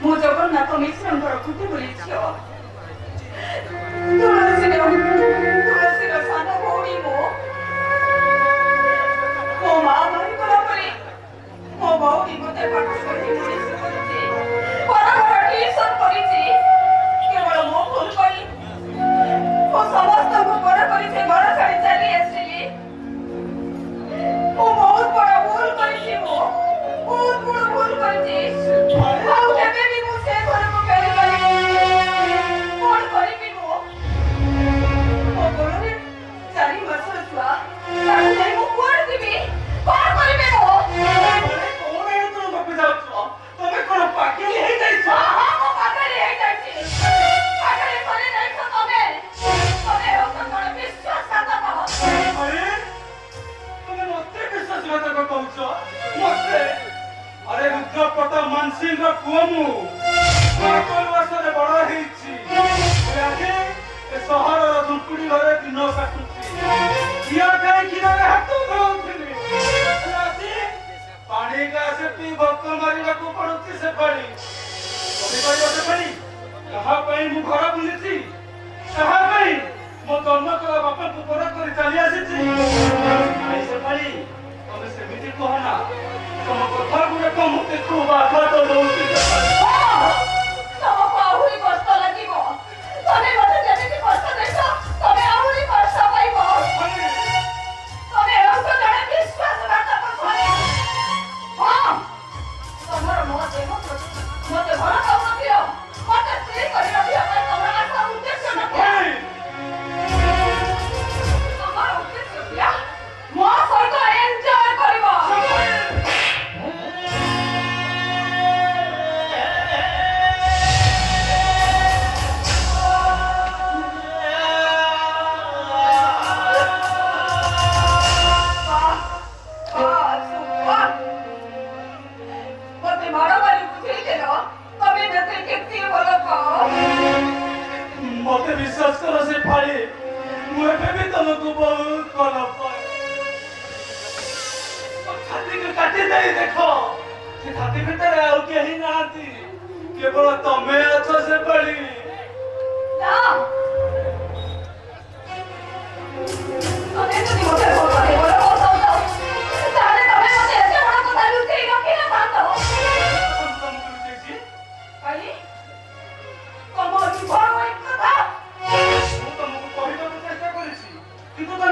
ମୁଁ ଜଗନ୍ନାଥ ମିଶ୍ରଙ୍କର ଖୁଟି ବୋଲି ଝିଅ। ତୁଳସୀର ସାନ ଭଉଣୀ ମୋ ମା ମରିଗଲା ପରେ ମୋ ଭଉଣୀ ମୋତେ ପାଠ ପଢି ମଣିଷ କରିଛି, ଘର ଟ୍ୟୁସନ କରିଛି। କେବଳ ମୋ ଭୁଲ ପାଇଁ ମୁଁ ସମସ୍ତଙ୍କୁ ବଡ କରି ସେ ଘର ଛାଡି ଚାଲି ଆସିଲି। ମୁଁ ବହୁତ ବଡ ଭୁଲ କରିଛି, ବହୁତ ବଡ ଭୁଲ କରିଛି। ଆଉ କେବେ ବି ମୁଁ ସେ ଘରକୁ ଫେରି ପାରିବିନି। କଣ କରିବି ମୋ ଗୋଡ଼ରେ 4 ମାସର ଛୁଆ, ତାକୁ ନେଇ ମୁଁ କୁଆଡେ ଯିବି? କଣ କରିବି ମୋ? ତମେ କଣ ପାଗଳି ହେଇଯାଇଛ? ମୁଁ ପାଗଳି ହେଇଯାଇଛି। ପାଗଳି କରି ଯାଇଛ ତମେ। ତମେ ହେଉଛ କଣ ବିଶ୍ୱାସଘାତକ? ତମେ ମତେ ବିଶ୍ୱାସଘାତକ କହୁଛ? ମତେ? ଆରେ ରୁଦ୍ରପଟ ମାନସିଂହର ପୁଅ ମୁଁ। 11 ବର୍ଷରେ ବଡ ହେଇଛି। ଆଜି ଏ ସହରର ଝୁମ୍ପୁଡି ଘରେ ଦିନ କାଟୁଛି। ଝିଅ ଖାଇ କ୍ଷୀରରେ ହାତ ଧଉଥିଲି। ଆଜି ପାଣି ଗ୍ଲାସ ପିଇ ଭୋକ ମାରିବାକୁ ପଡୁଛି। ସେ ପାଣି ସେ ପାଣି କାହା ପାଇଁ ମୁଁ ଘର ବୁଲିଛି? କାହା ପାଇଁ ମୋ ଜନ୍ମ କଲା ବାପାଙ୍କୁ ପର କରି ଚାଲି ଆସିଛି? ସେ ପାଣି ତମେ ସେମିତି କୁହ ନା। ତମ କଥା ଗୁଡାକ ମତେ ଖୁବ ଆଘାତ ଦଉଛି। ତମକୁ ଆହୁରି କଷ୍ଟ ଲାଗିବ। ତମେ ମତେ ଯେମିତି କଷ୍ଟ ଦେଇଛ ତମେ ଆହୁରି କଷ୍ଟ ପାଇବ। ତମେ ହେଉଛ ଜଣେ ବିଶ୍ୱାସଘାତକ। ତମର ମୋ ଦେହ ମତେ ଭଲ ପାଉନଥିଲ, ମତେ ସ୍ତ୍ରୀ କରି ରଖିବା ପାଇଁ ତମର ଆଶା ଉଦ୍ଦେଶ୍ୟ ନଥିଲା। ତମର ଉଦ୍ଦେଶ୍ୟ ଥିଲା ମୋ ସହିତ ଏନ୍ଜୟ କରିବ। ମତେ ବିଶ୍ୱାସ କର ସେ ପାଳି, ମୁଁ ଏବେ ବି ତମକୁ ବହୁତ ଭଲ ପାଏ। ଛାତିକୁ କାଟି ଦେଇ ଦେଖ, ସେ ଛାତି ଭିତରେ ଆଉ କେହି ନାହାନ୍ତି, କେବଳ ତମେ ଅଛ ସେ ପାଳି।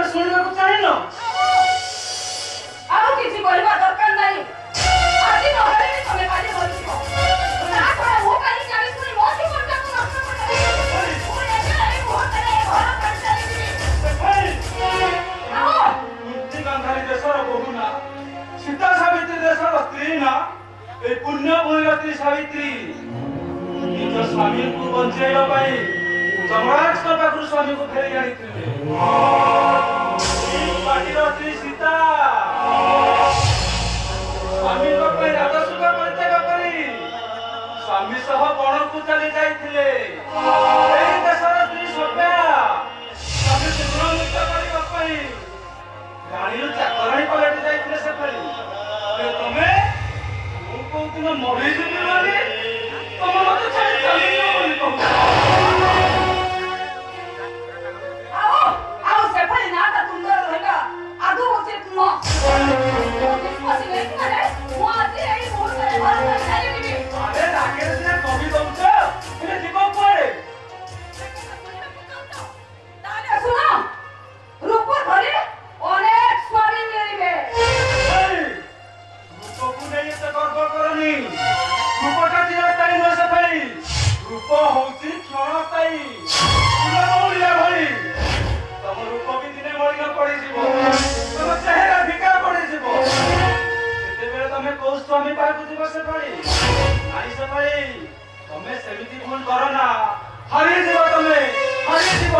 ଶୁଣିବାକୁ ଚାହିଁନ? ଆଉ କିଛି କରିବା ଦରକାର ନାହିଁ। ଆଜି ନହେଲେ ବି ତମେ କାଲି ମରିଯିବ। ତା ଛଡା ମୁଁ କାଲି ଜାଣି ଶୁଣି ମୋ ଜୀବନଟାକୁ ନଷ୍ଟ କରିଦେବି। ମୁଁ ଏବେ ଏଇ ମୁହୂର୍ତ୍ତରେ ଏ ଘର ଛାଡ଼ି ଚାଲିଯିବି। ଗାନ୍ଧାରୀ ଦେଶର ବୋହୂ ନା, ସୀତା ସାବିତ୍ରୀ ଦେଶର ସ୍ତ୍ରୀ ନା, ଏଇ ପୁଣ୍ୟ ଭୂମିରତ୍ରୀ ସାବିତ୍ରୀ ନିଜ ସ୍ୱାମୀଙ୍କୁ ବଞ୍ଚେଇବା ପାଇଁ ଯମରାଜଙ୍କ ପାଖରୁ ସ୍ୱାମୀକୁ ଫେରି ଆଣିଥିଲେ। ପାଟିର ସ୍ତ୍ରୀ ସୀତା ସ୍ୱାମୀଙ୍କ ପାଇଁ ରାଜସୁଖ ପରିତ୍ୟାଗ କରି ସ୍ୱାମୀ ସହ ବଣକୁ ଚାଲି ଯାଇଥିଲେ। ଏଇ ଦେଶର ସ୍ତ୍ରୀ ସଭ୍ୟା ସ୍ୱାମୀକୁ ଗୁଣମୁକ୍ତ କରିବା ପାଇଁ ରାଣୀରୁ ଚାକରାଣୀ ପାଲଟି ଯାଇଥିଲେ। ସେ ପାଳି ତମେ ମୁଁ କହୁଥିଲ ମରିଯିବି ବୋଲି ତମେ ମତେ ଛାଡ଼ି ଚାଲିଯିବ ବୋଲି କହୁଛ। ସ୍ୱାମୀ ପାଖକୁ ଯିବ ସେ ପାଳି ନାଇଁ ସେ ପାଳି ତମେ ସେମିତି ଭୁଲ କର ନା। ହାରିଯିବ ତମେ ହାରିଯିବ।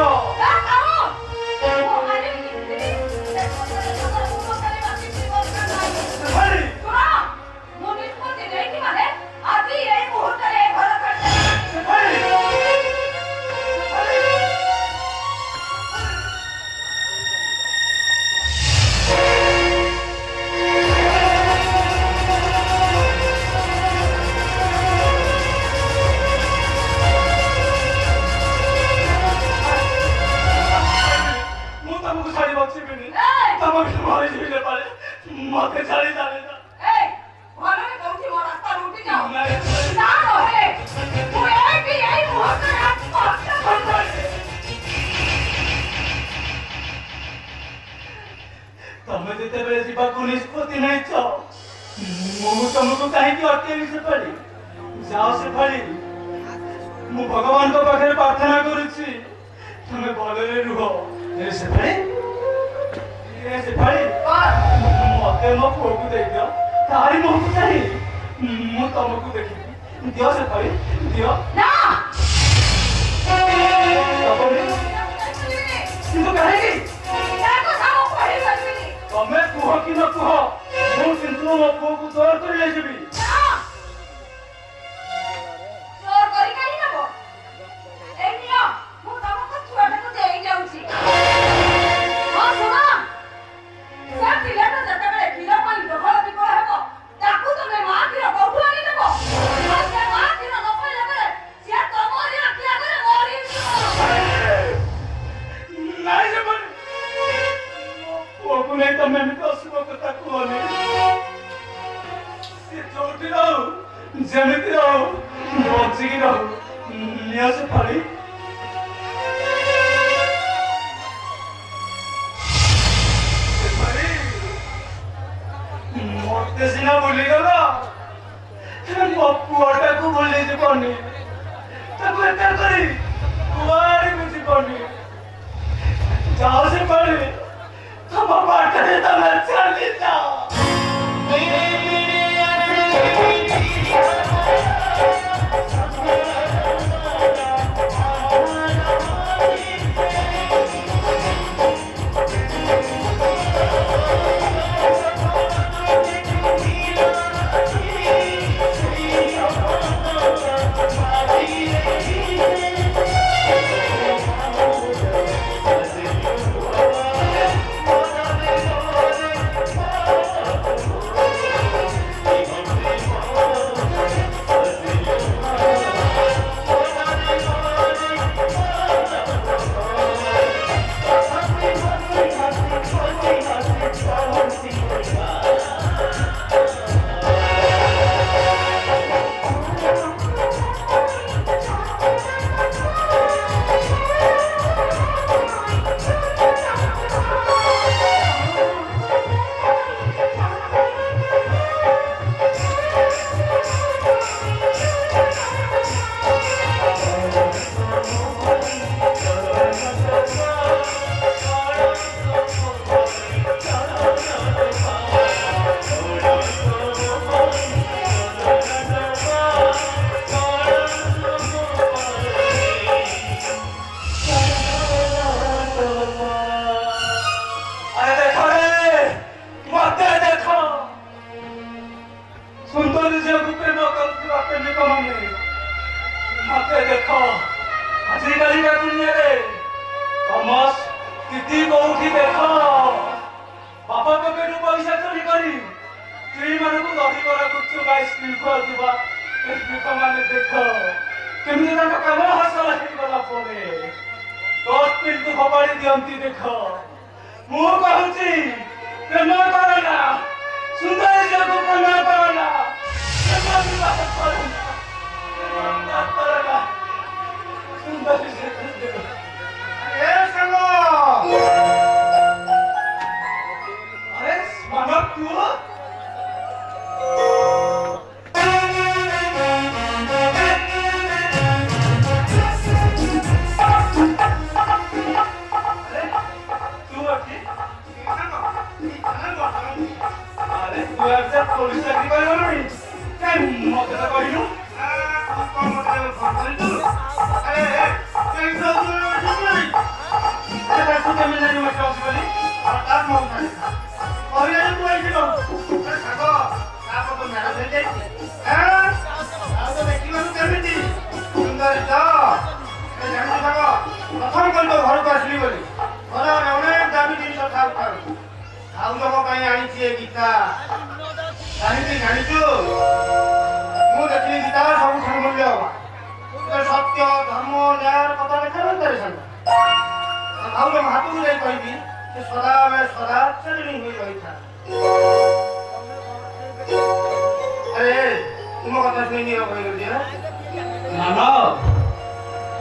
नहीं तो मु तुमको कहीं अटकेबी से पड़ी जाओ से पड़ी मु भगवान को पाखे प्रार्थना करुची तुम्हें भले रुह से पड़ी मत मो पुओ को दे दियो तारी मुह को चाहिए मु तुमको देखी दियो से पड़ी दियो ना किंतु कहेगी तमें कुह कि न कुह मु किंतु मो पुओ को जोर कर ले जीवी जोर करी काई नबो ए नियो मु तमको छुआटा को देई जाउची हां सुना से पिलाटा जते बेले खीर पानी दहल विकल हेबो ताकू तमे मां खीर कोठु आनी देबो आ से मां खीर न पइले बेले से तमरी आखिया करे मरी नहीं जब वो नहीं तो मैं तो सुबह को तक को नहीं ये छोटी रहो जमीती रहो बच्ची की रहो निया से पड़ी मोटे सिना बोली गला मो पुआटा को बोली जे कोनी ताको एका करी कुआरी बुझी कोनी जाओ से पड़ी हम बाटे तमे चली जाओ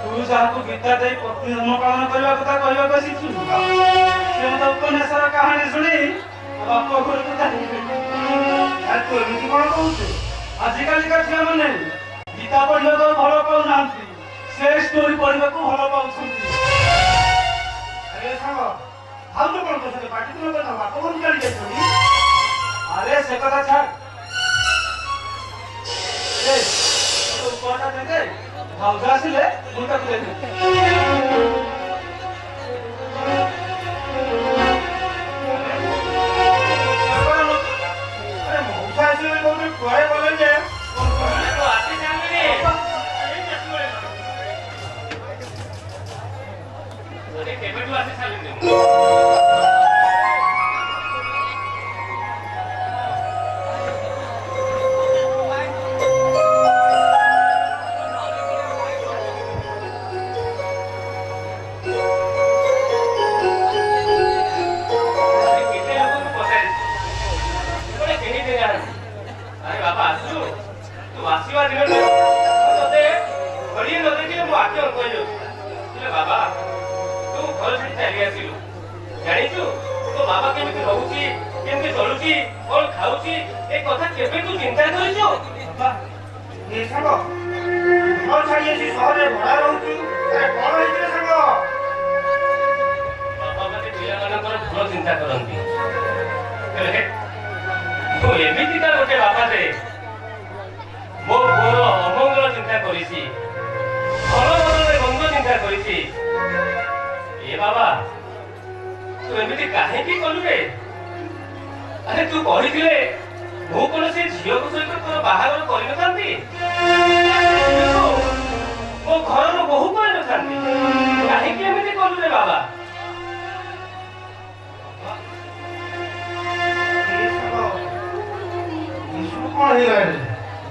तू जहाँ गीता दे पत्नी धर्म पालन करने कथा कहवा शिखु से मत उपन्यास कहानी शुणी बाप घर को ଆରେ ତୁ ଏମିତି କଣ କହୁଛୁ? ଆଜିକାଲିକା ଝିଅମାନେ ଗୀତା ପଢିବାକୁ ଭଲ ପାଉନାହାନ୍ତି, ସେ ଷ୍ଟୋରି ପଢିବାକୁ ଭଲ ପାଉଛନ୍ତି। ଆରେ ସାଙ୍ଗ ଭାଉଜ କଣ କରୁଛନ୍ତି? ପାଟି ତୁମ କଥା ବାପ ଘରକୁ ଚାଲି ଯାଇଛନ୍ତି। ଆରେ ସେ କଥା ଛାଡ। ଏ, ତୋ ଉପହାରଟା ଦେବେ, ଭାଉଜ ଆସିଲେ ମୁଁ ତାକୁ ଦେବି। ଆରେ ମଉସା ଆସିବେ ବୋଲି କହୁଥିଲେ କୁଆଡେ ଗଲେ ଯେ? କେବେଠୁ ଆସି ସାରିଲେଣି?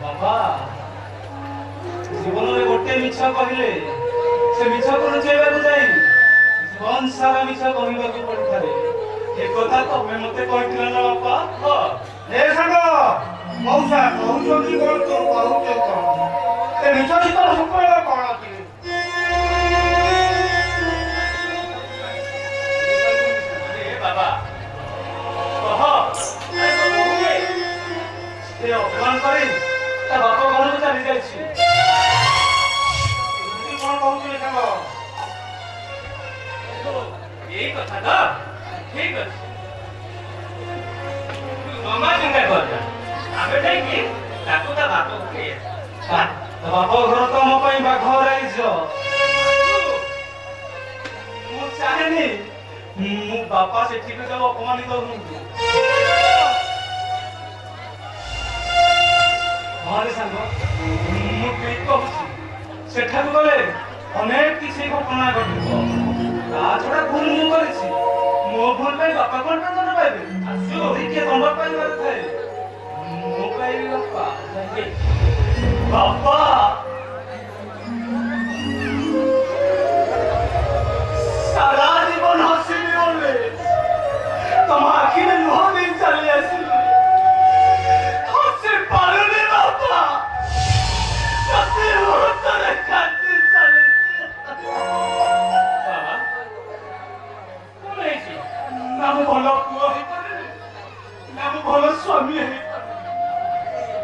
ବାବା ଜୀବନରେ ଗୋଟେ ମିଛ କହିଲେ ସେ ମିଛକୁ ଲୁଚେଇବାକୁ ଯାଇ ଜୀବନ ସାରା ମିଛ କହିବାକୁ ପଡିଥାଏ। ଏ କଥା ତମେ ମତେ କହିଥିଲ ନା ବାପା? ଏ ସାଙ୍ଗ ମଉସା କହୁଛନ୍ତି କଣ ତୁ କହୁଛୁ କଣ? ଏ ମିଛ ଶୀତଳ ସମ୍ପର୍କ କଣ ଅଛି? ବାବା ସେ ଅପମାନ କରି ତା ବାପ ଘରକୁ ଚାଲି ଯାଇଛି। କଣ କହୁଥିଲେ ସାଙ୍ଗ? ଏଇ କଥା ତ ଠିକ ଅଛି। ଜମା ଚିନ୍ତା କରନା, ଆମେ ଯାଇକି ତାକୁ ତା ବାପକୁ ନେଇ ତା ବାପ ଘର ତ ମୋ ପାଇଁ ବାଘ ରାଇଜ। ମୁଁ ଚାହେଁନି ମୁଁ ବାପା ସେଠିକୁ ଯାଉ ଅପମାନିତ ହୁଅନ୍ତୁ। ହଁ ସାଙ୍ଗ, ମୁଁ ଠିକ କହୁଛି। ସେଠାକୁ ଗଲେ ଅନେକ କିଛି ଘଟଣା ଘଟିବ। ତା ଛଡା ଭୁଲ ମୁଁ କରିଛି। ମୋ ଭୁଲ ପାଇଁ ବାପା କଣ ଦଣ୍ଡ ପାଇବେ? ଯଦି କିଏ ଦଣ୍ଡ ପାଇବାର ଥାଏ ମୁଁ ପାଇବି ବାପା। ବାପା ସାରା ଜୀବନ ହସିବି ବୋଲେ ତମ ଆଖିରେ ଲୁହ ଦେଇ ଚାଲି ଆସିଲି। ହସି ପାରୁନି ବାପା, ପ୍ରତି ମୁହୂର୍ତ୍ତରେ କାନ୍ଦି ଚାଲିଛି। ବାବା କଣ ହେଇଛି? ନା ମୁଁ ଭଲ ପୁଅ ହେଇପାରିବି, ନା ମୁଁ ଭଲ ସ୍ୱାମୀ ହେଇପାରିବି।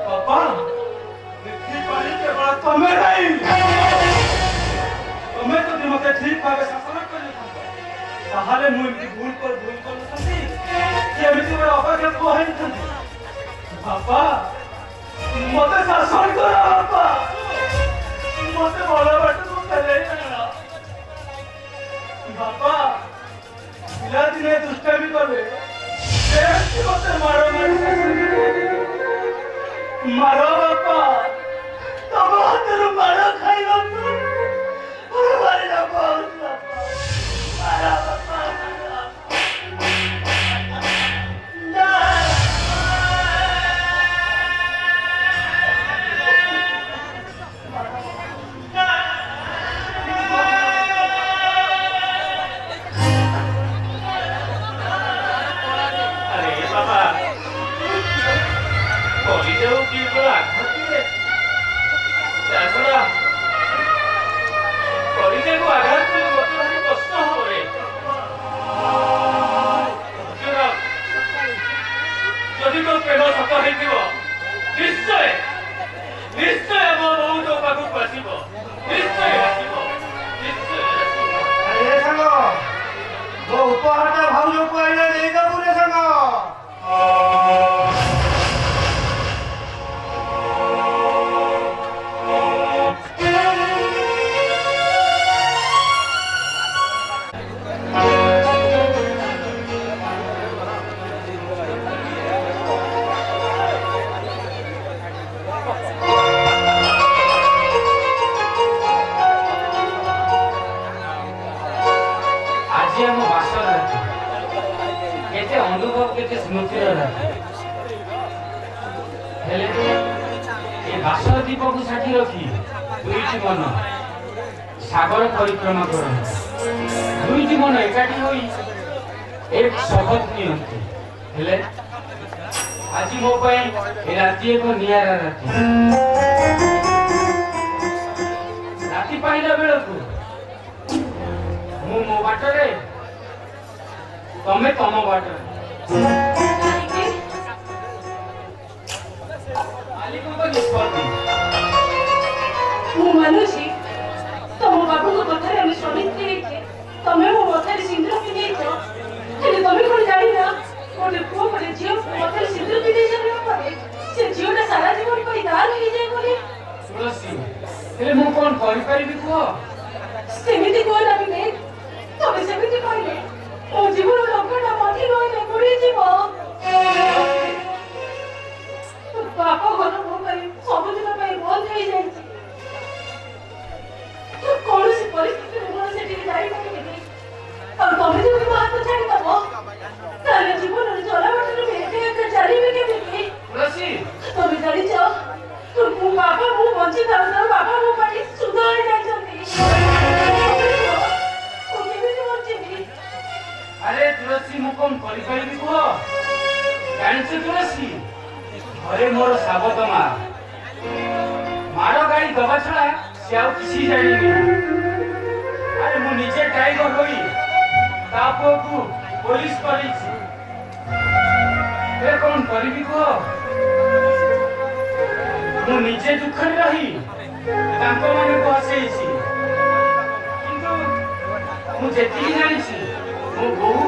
ବାପା ଏଥିପାଇଁ କେବଳ ତମେ ନାହିଁ। ତମେ ଯଦି ମତେ ଠିକ ଭାବେ ଶାସନ କରିଥାନ୍ତ ତାହେଲେ ମୁଁ ଏମିତି ଭୁଲ କରିନଥାନ୍ତି କି ଏମିତି ଗୋଟେ ଅବାଗ୍ୟ ପୁଅ ହେଇଥାନ୍ତି। ବାପା ମତେ ଶାସନ କର ବାପା, ମତେ ଭଲ ବାଟକୁ ଫେରେଇ ଆଣ। ବାପା ପିଲାଦିନେ ଦୁଷ୍ଟାମି କଲେ ସେମିତି ମତେ ମାର ମାରି ମାର ବାପା, ତମ ହାତରୁ ମାର ଖାଇବାକୁ ମାରିଲା ବହୁତ ବାପା, ମାର ବାପା। ଆରେ ବାବା କରିଦେଉ କି ଆଘାତ आज आम बासर राति केते अनुभव केते स्मृतिर राति हेले ए बासर दीप को साथी रखी दुईटी मन सागर परिक्रमा कर दुईटी मन एकाठी होई एक शपथ नियंती हेले आज मो पाई ए राति एक नियारा राति पाइला बेलकू मु मो बाटरे तमे तम बाटरे मालिकको निष्पत्ति ମୁଁ ମାନୁଛି ତମ ବାବୁଙ୍କ କଥାରେ ଆମେ ସ୍ୱାମୀ ହେଇଛେ ତମେ ମୋ ମଥାରେ ସିନ୍ଦୁର ପିନ୍ଧେଇଛ ହେଲେ ତମେ କଣ ଜାଣିନା ଗୋଟେ ପୁଅ ଗୋଟେ ଝିଅ ମଥାରେ ସିନ୍ଦୁର ପିନ୍ଧେଇ ସାରିବା ପରେ ସେ ଝିଅଟା ସାରା ଜୀବନ ପାଇଁ ଦାନ ହେଇଯାଏ ବୋଲି ତୁଳସୀ ହେଲେ ମୁଁ କଣ କରିପାରିବି କୁହ ସେମିତି କୁହନା ବିବେକ ତମେ ସେମିତି କହିଲେ ମୋ ଜୀବନ ଲକ୍ଷ୍ୟଟା ମଝି ରହିଲେ ବୁଡ଼ିଯିବ ବାପ ଘର ମୋ ପାଇଁ ସବୁଦିନ ପାଇଁ ବନ୍ଦ ହେଇଯାଇଛି କୌଣସି ପରିସ୍ଥିତିରେ ମୁଁ ସେଠିକି ଯାଇପାରିବିନି ଆଉ ତମେ ଯଦି ମୋ ହାତ ଛାଡ଼ିଦବ ତାହେଲେ ଜୀବନରେ ଚଲାବାଟରେ ମୁଁ ଏକା ଏକା ଚାଲିବି କେମିତି ତୁଳସୀ ତମେ ଜାଣିଛ ମୋ ବାପା ମୁଁ ବଞ୍ଚି ଥାଉ ବାପା ମୋ ପାଇଁ ସୁଧ ହେଇଯାଇଛନ୍ତି ମୁଁ କେମିତି ବଞ୍ଚିବି अरे तुलसी मु कौन करिपारिबी कुह जानिछ तुलसी घरे मोर साबत मार गाड़ी दबा छड़ा से आउ किसी जानिनी अरे मु निजे ड्राइवर होई तापो को पुलिस करिछि ए कौन करिबी कुह मु निजे दुख रही तांको माने को हसेइछि किंतु मु जेति जानिछि मो बहु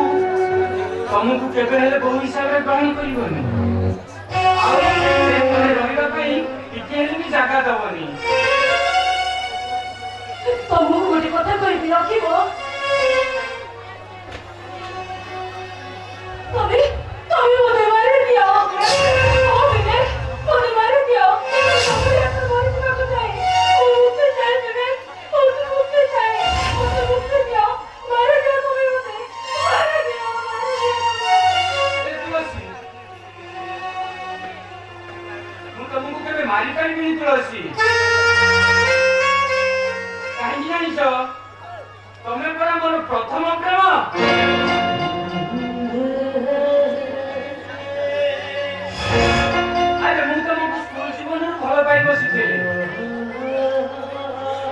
तुमको केबे हेले बहु हिसाब रे ग्रहण करिवनी और से तोरे रहिबा पई टिके हेले भी जागा दबनी ତମକୁ ଗୋଟେ କଥା କହିବି ରଖିବ ତମେ ତମେ ମୋତେ ମାରି ଦିଅ ବିବେକ ମୋତେ ମାରି ଦିଅ ତମେ ଏତେ ମରିଯିବାକୁ ଚାହେଁ ମୁଁ ମୁକ୍ତି ଚାହେଁ ବିବେକ ମୋତେ ମୁକ୍ତି ଚାହେଁ ମୋତେ ମୁକ୍ତି ଦିଅ ମାରି ଦିଅ ତମେ ମୋତେ ମାରି ଦିଅ ए तुलसी मु तुमको केबे मारी परिबिनी तुलसी काहे जानिछ तमे परा मोर प्रथम प्रेम अरे मु तुमको स्कूल जीवन भल पाई बसिथिले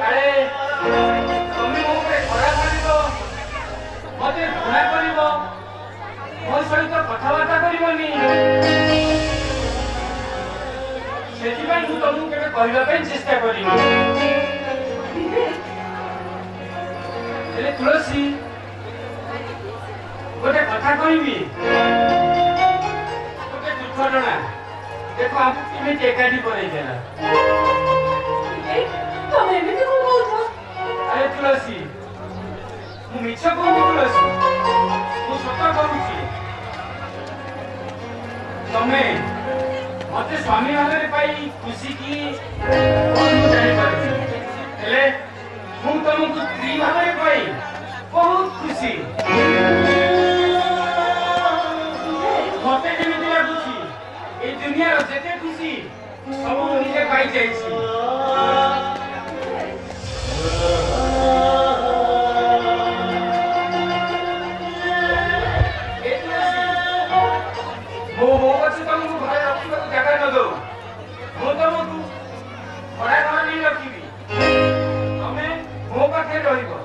अरे तमे मो पे खराब भाबिबो मते घृणा करिबो ମୋ ସହିତ କଥାବାର୍ତ୍ତା କରିବନି ସେଥିପାଇଁ ମୁଁ ତମକୁ କେବେ କହିବା ପାଇଁ ଚେଷ୍ଟା କରିନି ହେଲେ ତୁଳସୀ ଗୋଟେ କଥା କହିବି ଗୋଟେ ଦୁର୍ଘଟଣା ଦେଖ ଆମକୁ କେମିତି ଏକାଠି କରେଇଦେଲା ତମେ ଏମିତି କଣ କହୁଛ ଆରେ ତୁଳସୀ ମୁଁ ମିଛ କହୁନି ତୁଳସୀ ମୁଁ ସତ କହୁଛି तमे मते स्वामी भाव पाई खुशी की जानी पारे हेले मु तुमको स्त्री भाव पाई बहुत खुशी मते जेमिति लागुची ए दुनिया रो जेते खुशी सब निजे पाई जाईछी वो बच्चे तुमको घरे रखिबा जगह न दो मु तुमको घरे घर नहीं रखिबी तमे मो पाखे रहिबो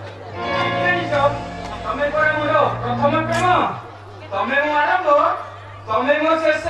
एई सब तमे पर मोर प्रथम प्रेम तमे मो आरंभ तमे मो शेष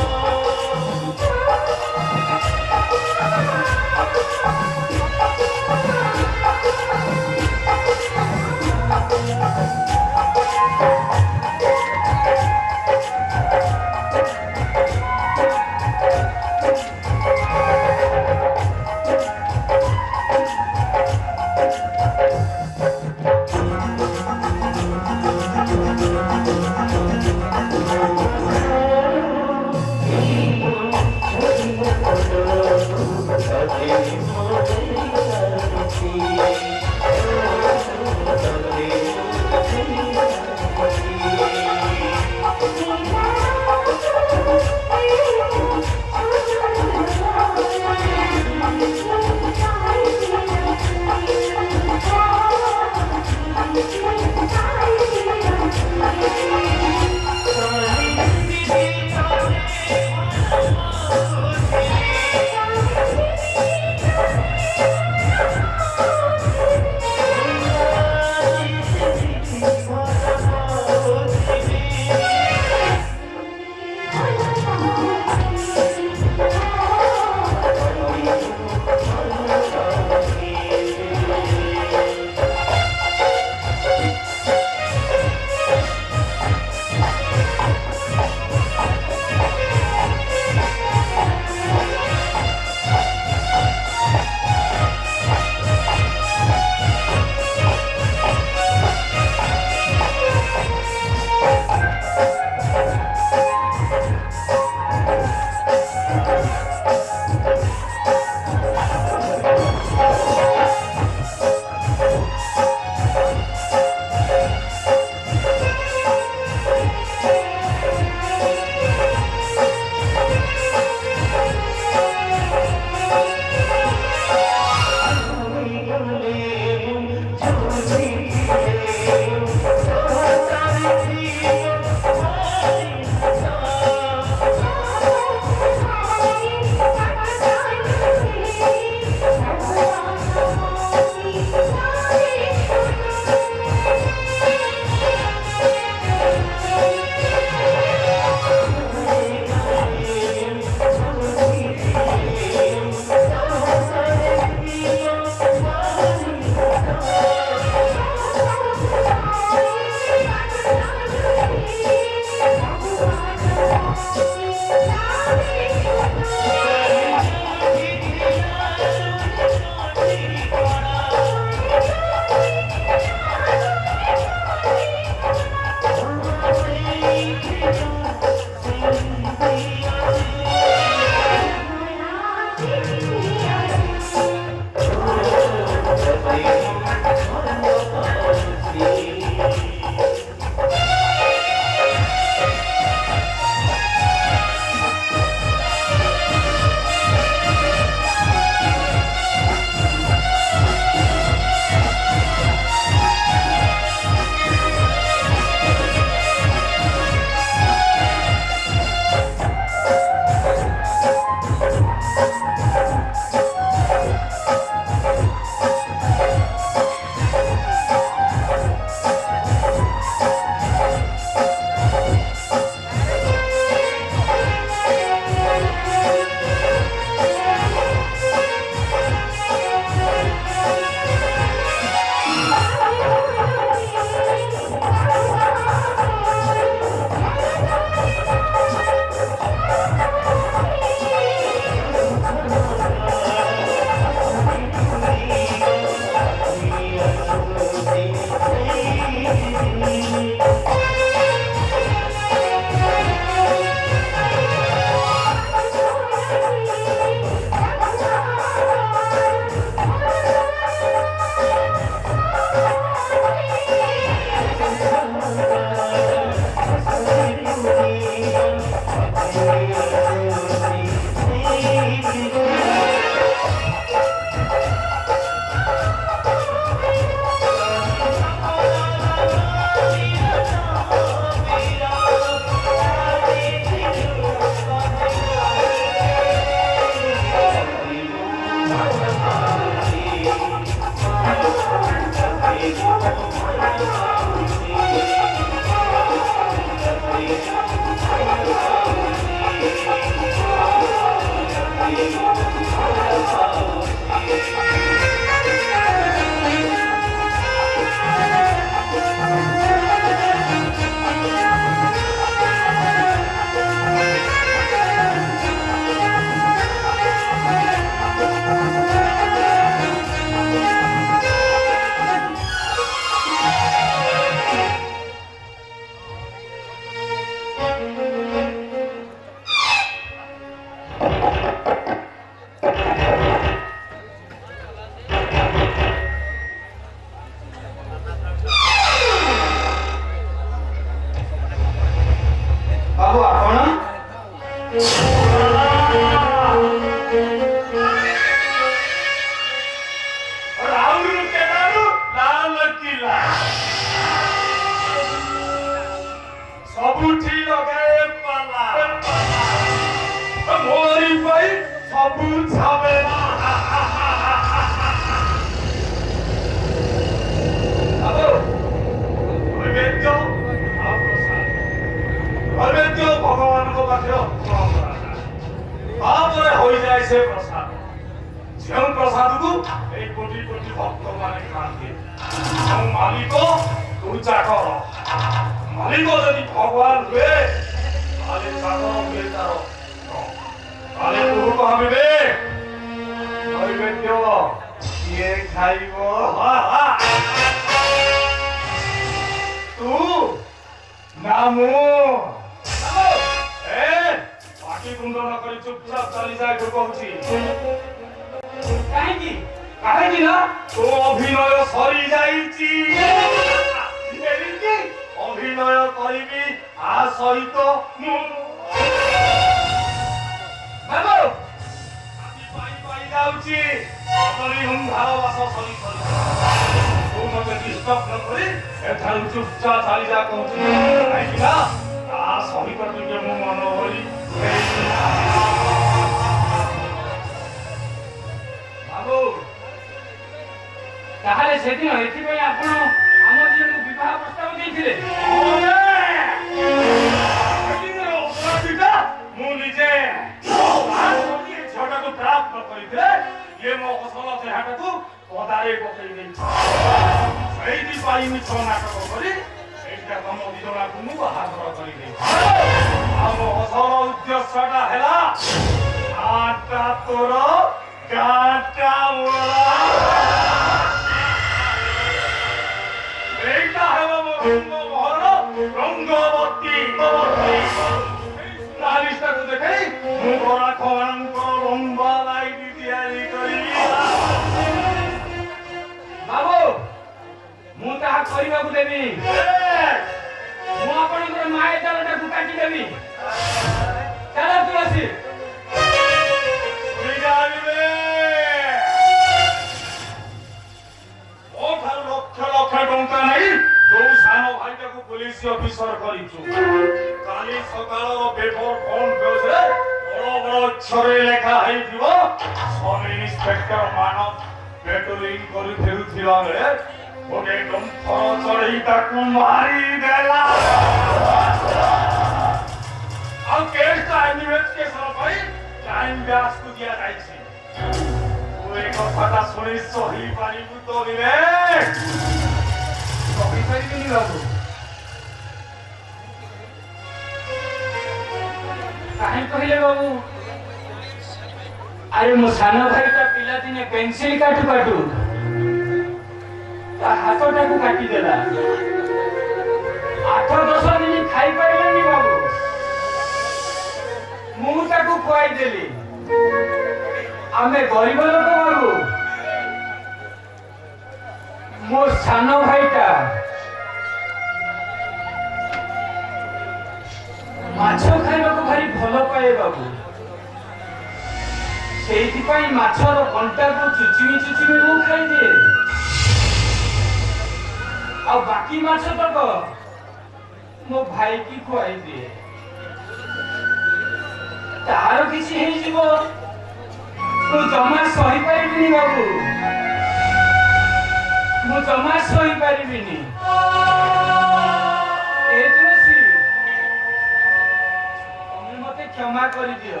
क्षमा कर दियो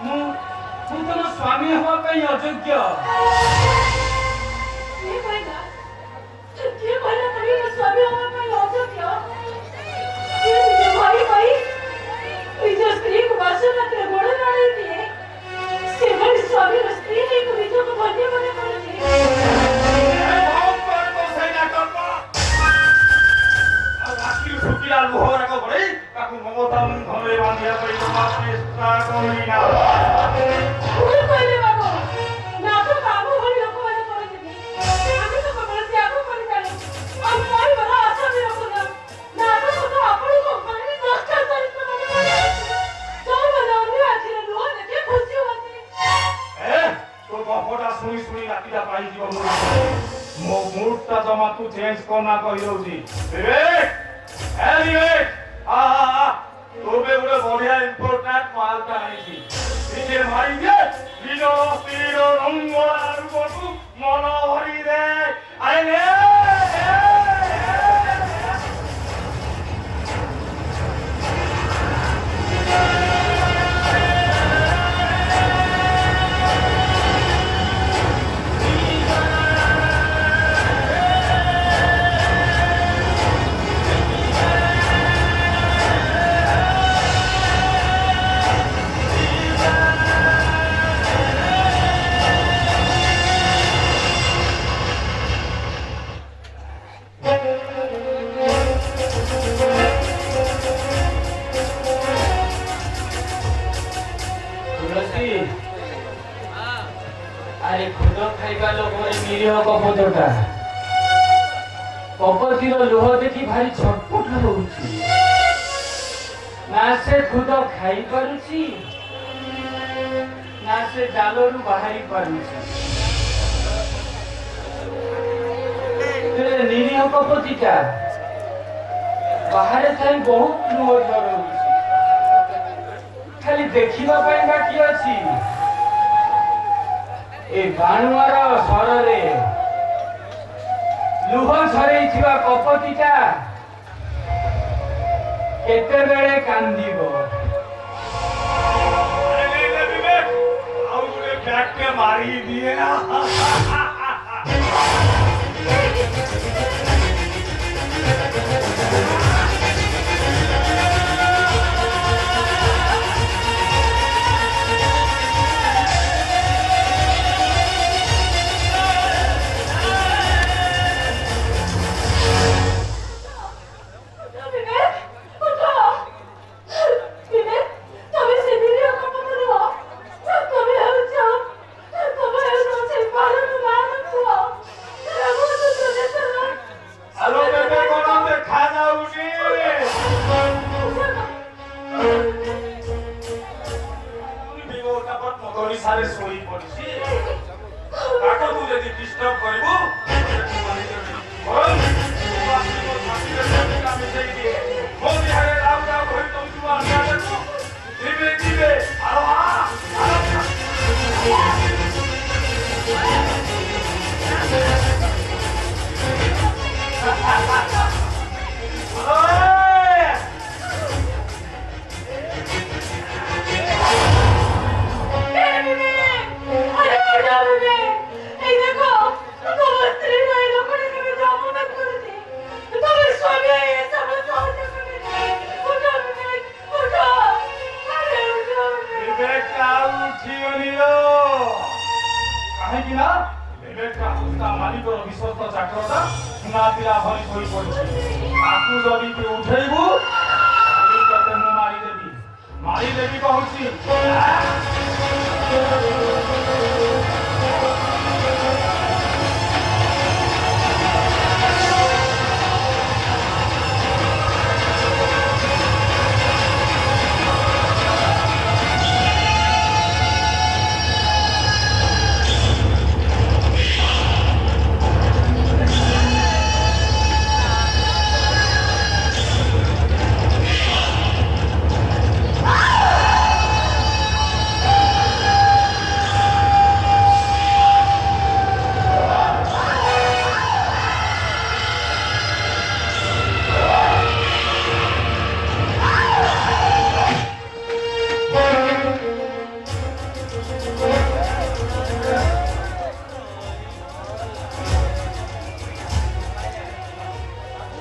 मु तुम स्वामी ପାଇଁ ଅଯୋଗ୍ୟ। କିଏ କହିଲା ତମେ ମୋ ସ୍ୱାମୀ ହବା ପାଇଁ ଅଯୋଗ୍ୟ? ଯିଏ ନିଜ ଭାଇ ପାଇଁ ନିଜ ସ୍ତ୍ରୀକୁ ବାସନାରେ ଗୋଡ଼ ଲଢ଼େଇ ଦିଏ, ସେଭଳି ସ୍ୱାମୀର ସ୍ତ୍ରୀ ହେଇକୁ ନିଜକୁ ଧନ୍ୟ ମନେ କରୁଛି। ଭୁଲ କହିଲେ ବାବୁ, ନାଟକ ଆମ ଭଳି ଲୋକମାନେ କରନ୍ତିନି। ଆମେ ତ କେବଳ ତ୍ୟାଗ କରି ଜାଣୁ, ଆମ ପରିବାର ଆଶା ବି ରଖୁନା। ନାଟକ ତ ଆପଣଙ୍କ ଉପରେ ଦ୍ରଷ୍ଟା ଚରିତ୍ର ମନେ ମନେ ଅଛି। ଯୋଉମାନେ ଅନ୍ୟ ଆଖିରେ ଲୁହ ଦେଖି ଖୁସି ହୁଅନ୍ତି। ତୋ ଗପଟା ଶୁଣି ଶୁଣି ରାତିଟା ପାଇଯିବ। ମୋ ମୁଡଟା ଜମା ତୁ ଚେଞ୍ଜ କରନା କହିଦଉଛି। ବିବେକ, ବିବେକ, ତୋବେ ଗୋଟେ ବଢିଆ ଇମ୍ପୋର୍ଟାଣ୍ଟ ମାଲଟା ଆଣିଛି। ନିଜେ ମାରିଦେ, ନିଜ ସ୍ତ୍ରୀର ରଙ୍ଗ ରୂପକୁ ମନ ଭରିଦେ। ଆରେ ନେ ଆରେ ଖୁଦ ଖାଇବା ଲୋକରେ ନିରୀହ କପୋତଟା କପୋତୀର ଲୁହ ଦେଖି ଭାରି ଛଟପଟ ହଉଛି। ନା ସେ ଖୁଦ ଖାଇପାରୁଛି, ନା ସେ ଜାଲରୁ ବାହାରି ପାରୁଛି। ନିରୀହ କପୋତୀଟା ବାହାରେ ଥାଇ ବହୁତ ଲୁହ ଝରଉଛି। ଖାଲି ଦେଖିବା ପାଇଁ ବାକି ଅଛି। ଏ ବାଣୁଆର ସ୍ୱରରେ ଲୁହ ଝରେଇଥିବା କପୋତୀଟା କେତେବେଳେ କାନ୍ଦିବ। ଆଉ ଗୋଟେ ବ୍ୟାଗଟେ ମାରି ଦିଏ ନା।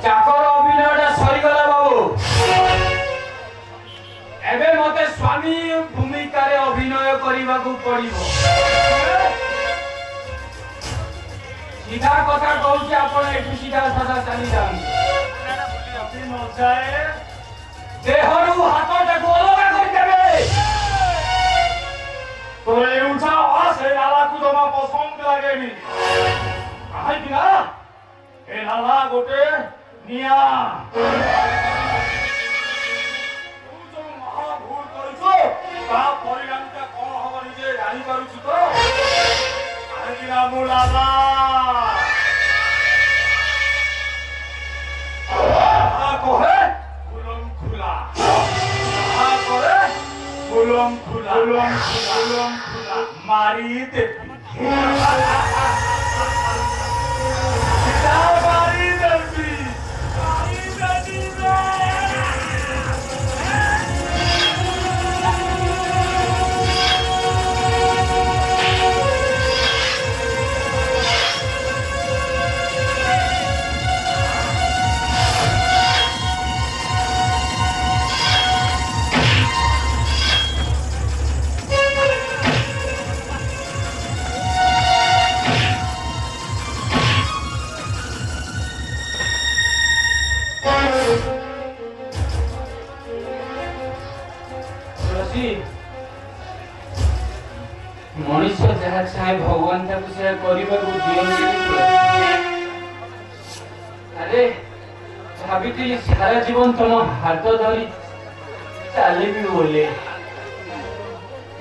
ଚାକର ଅଭିନୟଟା ସରିଗଲା ବାବୁ। ଏବେ ମତେ ସ୍ୱାମୀ ଭୂମିକାରେ ଅଭିନୟ କରିବାକୁ ପଡିବ। ସିଧା କଥା କହୁଛି, ଆପଣ ଏଠୁ ସିଧା ସାଧା ଚାଲି ଯାଆନ୍ତୁ। ଯଦି ନ ଯାଏ ଦେହରୁ ହାତଟାକୁ ଅଲଗା କରିଦେବେ। ତୋର ଏ ଉଠା ସେ ନାଲାକୁ ଜମା ପସନ୍ଦ ଲାଗେନି। କାହିଁକି ନା ଏ ନାଲା ଗୋଟେ ନିଆଁ। ତୁ ଯୋଉ ମହା ଭୁଲ କରିଛୁ ତା ପରିଣାମଟା କଣ ହବ ନିଜେ ଜାଣିପାରୁଛୁ ତ? କାହିଁକି ନା ମୁଁ ଲାଲା କହେ ବୁଲମ ଖୁଲା କରେ ବୁଲମ ଖୁଲା ମାରି ଦେବି। ମାରି ଦେବି। ମଣିଷ ଯାହା ଚାହେଁ ଭଗବାନ ତାକୁ ସେୟା କରିବାକୁ ଦିଅନ୍ତି। ଆରେ ଭାବିଥିଲି ସାରା ଜୀବନ ତମ ହାତ ଧରି ଚାଲିବି ବୋଲି,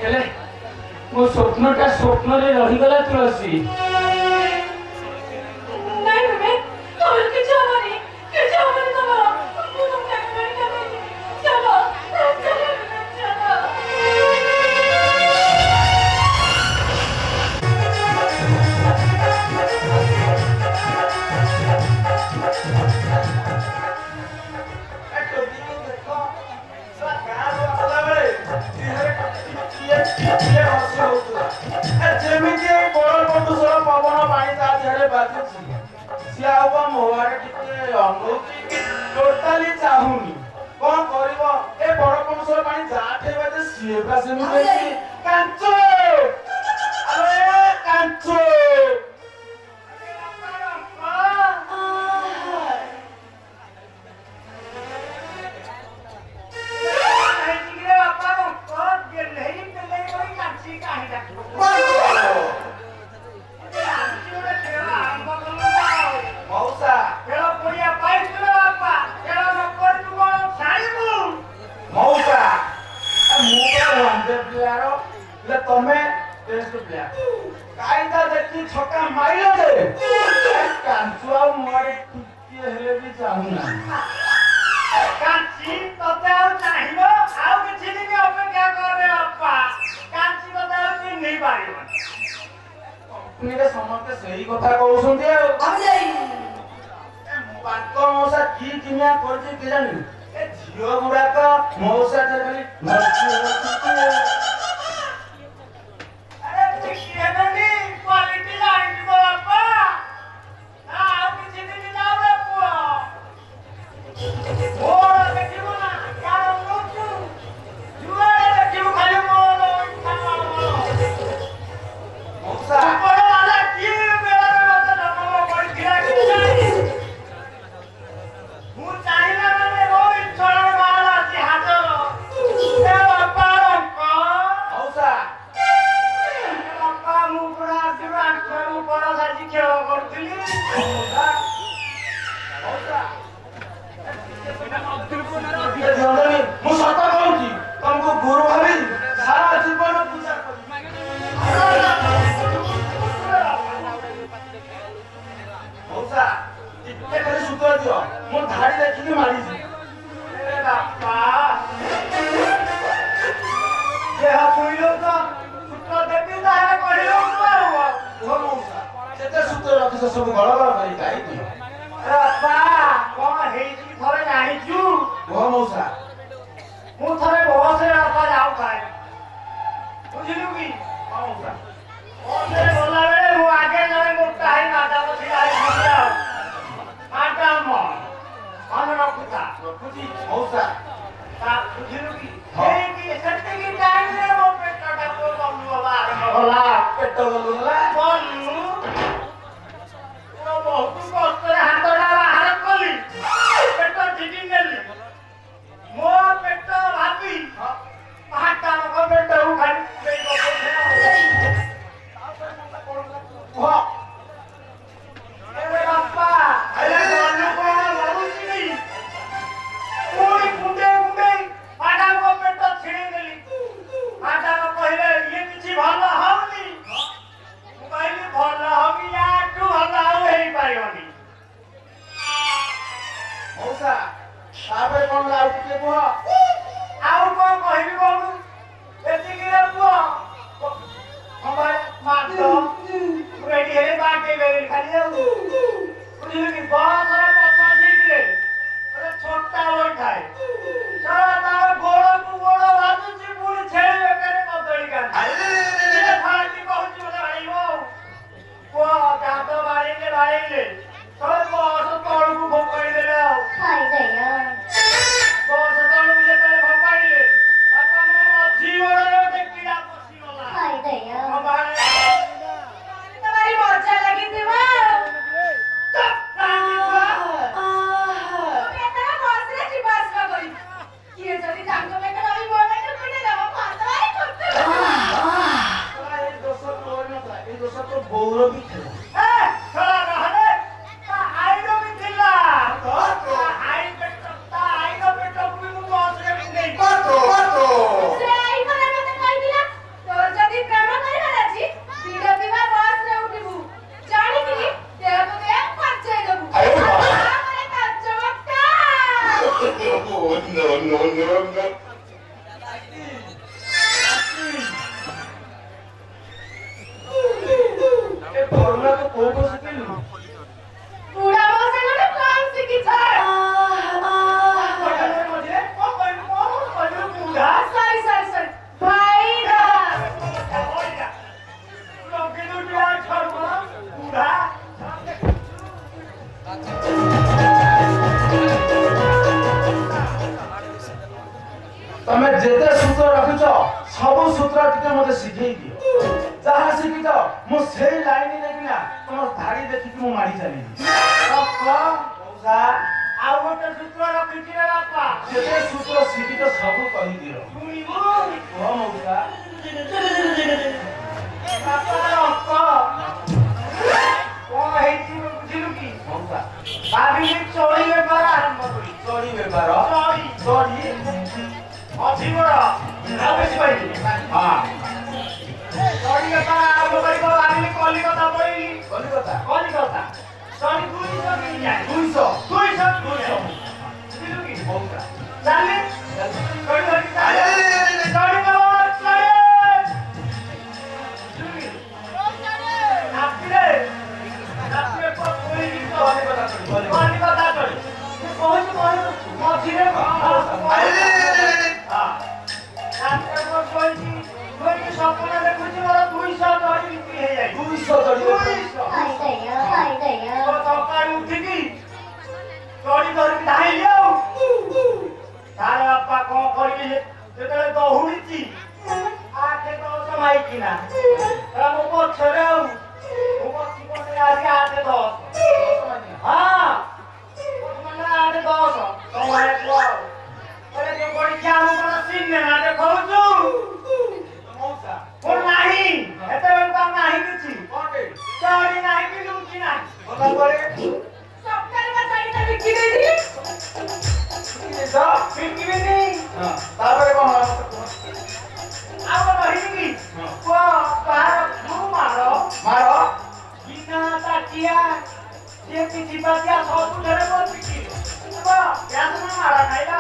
ହେଲେ ମୋ ସ୍ୱପ୍ନଟା ସ୍ୱପ୍ନରେ ରହିଗଲା ତୁଳସୀ। ନାଇଁ ତୁମେ ତମର କିଛି ହବନି ତମର। ମୁଁ ତମକୁ ଏବେ ମେଡିକାଲ ନେଇଯିବି। ଚାଲ ଚାଲ ଚାଲ। ଯେମିତି ବଡପଣ୍ଡୁସାର ପବନ ପାଣି ତା ଦେହରେ ବାଜୁଛି, ସିଏ ଆଉ କଣ ମୋ ଆଡେ ଟିକେ ଅନଉଛି, ଟୋଟାଲି ଚାହୁଁନି। କଣ କରିବ, ଏ ବଡପଣ୍ଡୁସାର ପାଣି ଯାହା ବାଜେ ସିଏ ବା ସେମିତି କାଞ୍ଚ। ଆରେ କାଞ୍ଚ ତମେ କାଇଦା ଦେଖି ଛକା ମାଇଲ ଯେ କାଞ୍ଚୁ ଆଉ ମୋ ଆଡେ ଟିକେ ହେଲେ ବି ଚାହୁଁନାହିଁ। କାଞ୍ଚି ତତେ ଆଉ ଚାହିଁବ, ଆଉ କିଛି ଦିନ ଅପେକ୍ଷା କରେ ଅପା। କାଞ୍ଚି ତତେ ଆଉ ଚିହ୍ନି ପାରିବନି। କମ୍ପାନୀରେ ସମସ୍ତେ ସେଇ କଥା କହୁଛନ୍ତି ଆଉ। ବାଙ୍କ ମଉସା କି କିମିଆ କରିଛି କେଜାଣି, ଏ ଝିଅ ଗୁଡାକ ମଉସା ଖାଲି ମୁଁ ସତ କହୁଛି, ତମକୁ ଗୁରୁ ଭାବି ସାରା ଜୀବନ ପୂଜା କରିବି। ମଉସା ଟିକେ ଖାଲି ସୂତ୍ର ଦିଅ, ମୁଁ ଧାଡ଼ି ଦେଖିକି ମାରିଛି। ବାପା ଦେହ ଶୁଣିଲୁ ତ, ସୂତ୍ର ଦେବି ତାହେଲେ କହିଲୁ ମଉସା ଯେତେ ସୂତ୍ର ରଖିଛ ସବୁ ଗଳ ଗଳ କରି ଗାଇଦିଅ। ବାପା କଣ ହେଇଛି ଥରେ ଜାଣିଛୁ? କୁହ ମଉସା। ମୁଁ ଥରେ ବସରେ ବାପା ଯାଉଥାଏ, ବୁଝିଲୁ କି? ମଉସା ବସରେ ଗଲାବେଳେ ମୁଁ ଆଗେ ଜଣେ ମୋଟା ହେଇ ମାଡାମ ଛିଡ଼ା ହେଇଛନ୍ତି। ଆଉ ମାଡାମ ମଉସା ତାପରେ କଣ ଆଉ ଟିକେ କୁହ ଆଉ କଣ କହିବି କହୁନୁ ଏତିକିରେ ପୁଅ ମାତ୍ର ରେଡି ହେଲେ ବାଟେଇ ବେରି ଖାଲି ଆଉ ବୁଝିଲୁ କି ବସର ପଛ ସିଟରେ ଗୋଟେ ଛୋଟା ବଇଥାଏ ତାର ଗୋଡକୁ ଗୋଡ ବାଜୁଛି ପୁଣି ଛେଳି ବେକରେ କଦଳୀ କାନ୍ଦି କହୁଛି ମତେ ଭାଇବ ପୁଅ ଦାନ୍ତ ବାଡେଇଲେ ବସ ତଳକୁ ଫୋପାଡ଼ି ଦେଲେ ଆଉ ବସ ତଳକୁ ଯେତେବେଳେ ଫୋପାଡ଼ିଲେ ବାପା ମୋ ମଝି ଗୋଡରେ ଗୋଟେ କିଡ଼ା ପଶିଗଲା ଭାରି ମଜା ଲାଗିଥିବ ବସରେ ଯିବା ଆସିବା କରି କିଏ ଯଦି ତାଙ୍କ ପାଇଁ ରହିବ এই দোষ তো গৌরবী ছিল तमे जेते सूत्र रखिछ सब सूत्र टिके मते सिखै दियो जहा सिखिछ मो सेही लाइन लेकिना तुम धाड़ी देखि मु मारी चली मौसा ଆଉ ଗୋଟେ ସୂତ୍ର ରଖିଛି ରେ ବାପା जेते सूत्र सिखिछ सब कहि दियो ଶୁଣିବୁ हो मौसा ବାପା ରଖ କଣ ହେଇଛି ବୁଝିଲୁ କି मौसा ଭାବିଲି ଚୋରି ବେପାର ଆରମ୍ଭ କରି चोरी बेपार ଚୋରି चोरी ଅଛି ବଡ ଆଉ ବେଶୀ କହିଲି हां ଚୋରି ବେପାର ଆରମ୍ଭ କରିବ ଭାବିଲି କଲିକତା ପଳେଇଲି कलिकता କଲିକତା ଚୋରି 200 କିଣିଯାଏ 200 ବୁଝିଲୁ କି मौसा ଚାଲି ଚୋରି ଧରି ଚାଲି ଚୋରି କର ଚୋରି ରାତିରେ ପଳେଇଲି कलिकता चोरी କଲିକତା ଚୋରି କହୁଛୁ ମଝିରେ ସ୍ୱପ୍ନ ଦେଖୁଛି ମୋର 200 ଚୋରି ବିକ୍ରି ହେଇଯାଏ 200 चोरी ସକାଳୁ ଉଠିକି ଚୋରି ଧରିକି ଧାଇଲି ଆଉ ତାର ବାପା କଣ କରିବି ଯେତେବେଳେ ଦହୁଡ଼ିଛି 8-10 ମାଇକିନା ମୋ ପଛରେ ଆଉ ମୁଁ ବସି ପଛରେ ଆଜି 8-10 ହଁ 8-10 ତମେ କୁହ ଆଉ ଯୋଉ ପରୀକ୍ଷା ଆମ କଣ ସିନେମା ଦେଖଉଛୁ मौसा ମୋର ନାହିଁ ଏତେବେଳକୁ ଆଉ ନାହିଁ କିଛି ଚୋରି ନାହିଁ କି ଲୁଚି ନାହିଁ बता पड़े ବିକିବିନି हां तापर कोन ଆଉ ରହିବି କୁହ କାହାର କୁମାର मारो ବିନା ତାଟିଆ ଯିଏ କିଛି ପାତିଆ ସବୁଥିରେ ମୋର ବିକି ଗ୍ୟାସ ମାରା ଖାଇଲା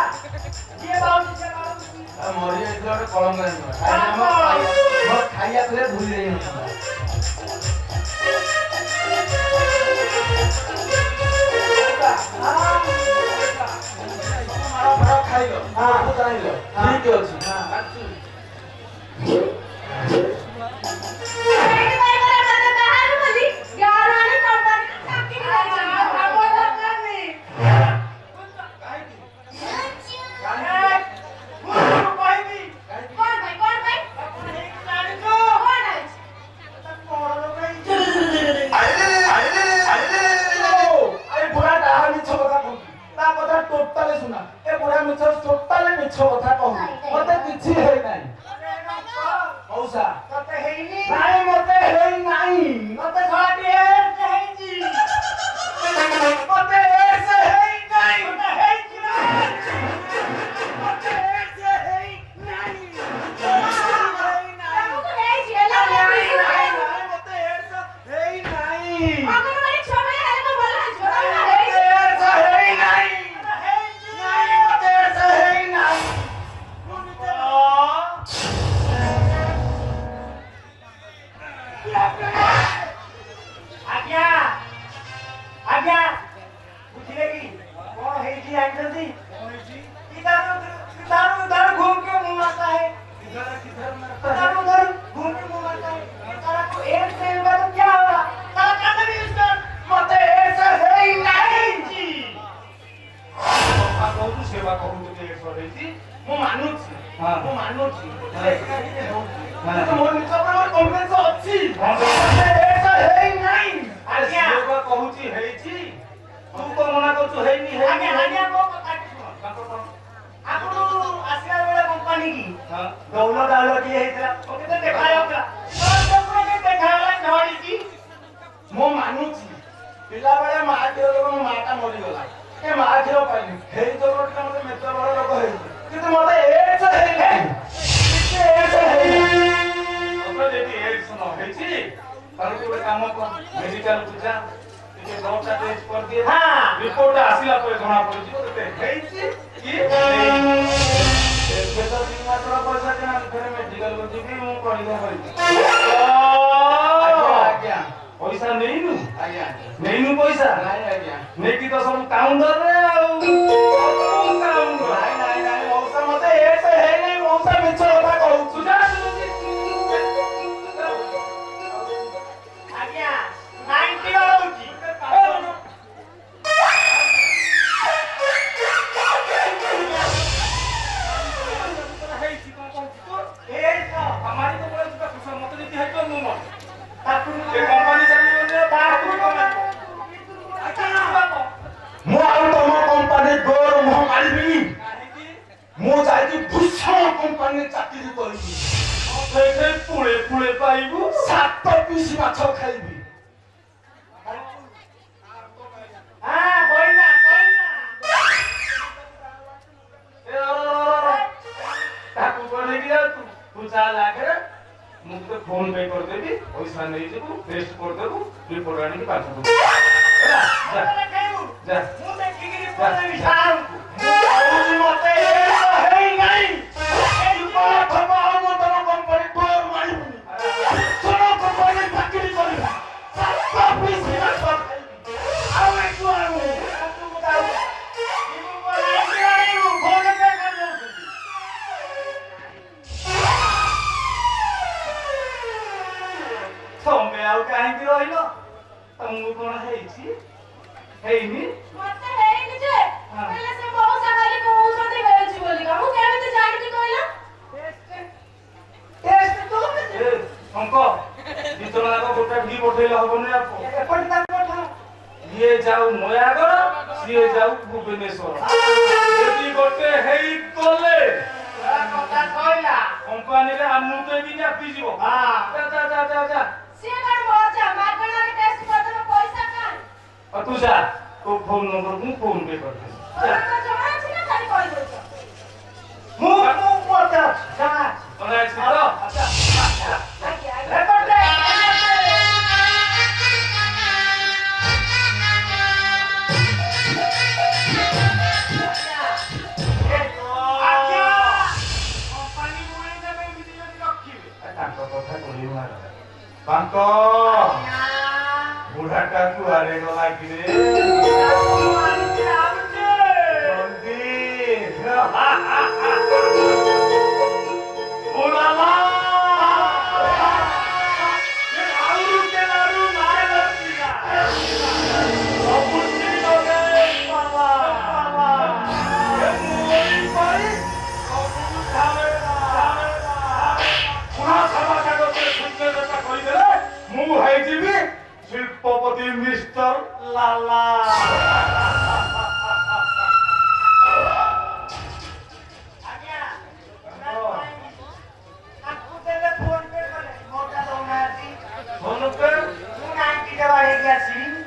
ଯିଏ ପାଉଛି ସେ ପାଉଛି मरि जाइतलो रे कलंक खाइया थले भूल जाई मारा खाइलो हां तो जाइलो ठीक अछि ट्रांसफर ହେଇଛି ମୁଁ ମାନୁଛି ହଁ। ମୁଁ ମାନୁଛି ହଁ। କିନ୍ତୁ ମୋ ନିଜ ଉପରେ ମୋର କନଫିଡେନ୍ସ ଅଛି ହଁ। ଏଟା ହେଇ ନାହିଁ ଆରେ ଆଜ୍ଞା ସିଏ ବା କହୁଛି ହେଇଛି ତୁ କଣ ମନା କରୁଛୁ ହେଇନି ଆଜ୍ଞା ଆଜ୍ଞା ମୋ କଥା ଶୁଣ ତାଙ୍କ କଣ ଆପଣ ଆସିଲା ବେଳେ କମ୍ପାନୀ କି ହଁ ଦୌଲ ଦାଉଲ ଟିକେ ହେଇଥିଲା ମତେ ତ ଦେଖାଯାଉଥିଲା ଦେଖାଗଲା ଝଡ଼ିଛି ମୁଁ ମାନୁଛି ପିଲାବେଳେ ମା କ୍ଷୀର ଦେବ ମୋ ମାଟା ମରିଗଲା ଏ ମା କ୍ଷୀର ପାଇନି ହେଇ ଦୌଲ ଟିକେ ମତେ ମେଚ ବଡ଼ ରୋଗ ହେଇଛି କିନ୍ତୁ ମତେ ଏଡ୍ସ ହେଇନାହିଁ ଏଡ୍ସ ହେଇନାହିଁ ତମେ ଯଦି ଏଡ୍ସ ନ ହେଇଛି ତାହେଲେ ତୁ ଗୋଟେ କାମ କର ମେଡିକାଲକୁ ଯା ଟିକେ ବ୍ଲଡଟା ଟେଷ୍ଟ କରିଦିଏ ହଁ। ରିପୋର୍ଟ ଆସିଲା ପରେ ଜଣା ପଡିଯିବ ତତେ ହେଇଛି କି ହେଇନି। ଏବେ ତ 2 ମାସର ପଇସା ଦିନ ଫେରେ ମେଡିକାଲକୁ ଯିବି ମୁଁ ପରୀକ୍ଷା କରିବି ଆଜ୍ଞା ପଇସା ନେଇନୁ ଆଜ୍ଞା ନେଇନୁ ପଇସା ନାଇଁ ଆଜ୍ଞା ନେଇକି ତ ସବୁ କାଉଣ୍ଟରରେ ଆଉ କାଉଣ୍ଟର ନାଇଁ ନାଇଁ ନାଇଁ ମଉସା ମତେ ଏଡ୍ସ ହେଇନାହିଁ ମଉସା ମିଛ କଥା କହୁଛୁ ଆଜ୍ଞା 90 ରହୁଛି ହେଇଛି କଣ କହୁଛୁ ତୁ ଏଡ୍ସ আমারই তো বলে দুটো খুশা মতো যদি হইতো মু মত ତାକୁ ଏ କମ୍ପାନୀ ଚାଲିବ ତାକୁ କାହିଁକି ମୁଁ ଆଉ ତମ କମ୍ପାନୀ ଡୋର ମୁହଁ ମାରିବିନି ମୁଁ ଯାଇକି ଭୂଷଣ କମ୍ପାନୀ ଚାକିରି କରିବି ସେଇଠି ପୁଳେ ପୁଳେ ପାଇବୁ 7 ପିସ୍ ମାଛ ଖାଇବି ହଁ କହିନା କହିନା ତାକୁ କରିକି ଯାଉ ତୁ ଚାଲ ଆଗରେ ମୁଁ ତତେ ଫୋନ ପେ କରିଦେବି ପଇସା ନେଇଯିବୁ ଟେଷ୍ଟ କରିଦେବୁ ରିପୋର୍ଟ ଆଣିକି ପାଠକୁ ହେଲା ଯା ଯା ମୁଁ ଦେଖିକିରି ପଳେଇବି ସାରଙ୍କୁ ମୁଁ କହୁଛି ମତେ ଏଡ୍ସ ହେଇନାହିଁ ଏଇ ଉପଲକ୍ଷମ ଆଉ ମୁଁ ତମ କମ୍ପାନୀ ଡୋର ମାରିବିନି ଭୂଷଣ କମ୍ପାନୀ ଚାକିରି କରିବି 7 ପିସ୍ ମାଛ ଖାଇବି ଆଉ ଏଠୁ ଆଉ ତମେ ଆଉ କାହିଁକି ରହିଲ ତମକୁ କଣ ହେଇଛି ହେଇନି ମତେ ହେଇନି ଯେ ହେଲେ ସେ ମଉସା ଖାଲି କହୁଛନ୍ତି ହେଇଛି ବୋଲି ମୁଁ କେମିତି ଜାଣିବି କହିଲ ଟେଷ୍ଟ ତ ଏ ଅଙ୍କ ଦି ଜଣ ଯାକ ଗୋଟେ ବି ପଠେଇଲେ ହବନି ଆପୁ ଏପଟେ ତାକୁ ପଠାଅ ଇଏ ଯାଉ ନୟାଗଡ଼ ସିଏ ଯାଉ ଭୁବନେଶ୍ୱର ଯଦି ଗୋଟେ ହେଇଗଲେ କଥା କହିଲା କମ୍ପାନୀରେ ଆମକୁ ବି ବ୍ୟାପିଯିବ ହଁ ଯା ଯା ଯା ଯା ଯା ସିଏ କଣ ମଜା ମାଗଣାରେ ଟେଷ୍ଟ କରିଦେବ ପଇସା କାଇଁ ତୁ ଯା ତୋ ଫୋନ ନମ୍ବର ମୁଁ ଫୋନ ପେ କରିଦେବି ଯା ତୋର ଜଣା ଅଛି ନା ଖାଲି କହିଦଉଛ ମୁଁ ମତେ ଜଣା ତମେ ଆସିଛ ତ ଆଜ୍ଞା ଆଜ୍ଞା ଏପଟେ ତାଙ୍କ କଥା କହିବୁ ମାର ତାଙ୍କ ବୁଢାଟା କୁଆଡେ ଗଲା କିରେ ଜଲ୍ଦି ଓଲାଲା ମୁଁ ହେଇଯିବି ଶିଳ୍ପପତି ମିଷ୍ଟର ଲାଲା ଫୋନ ପେ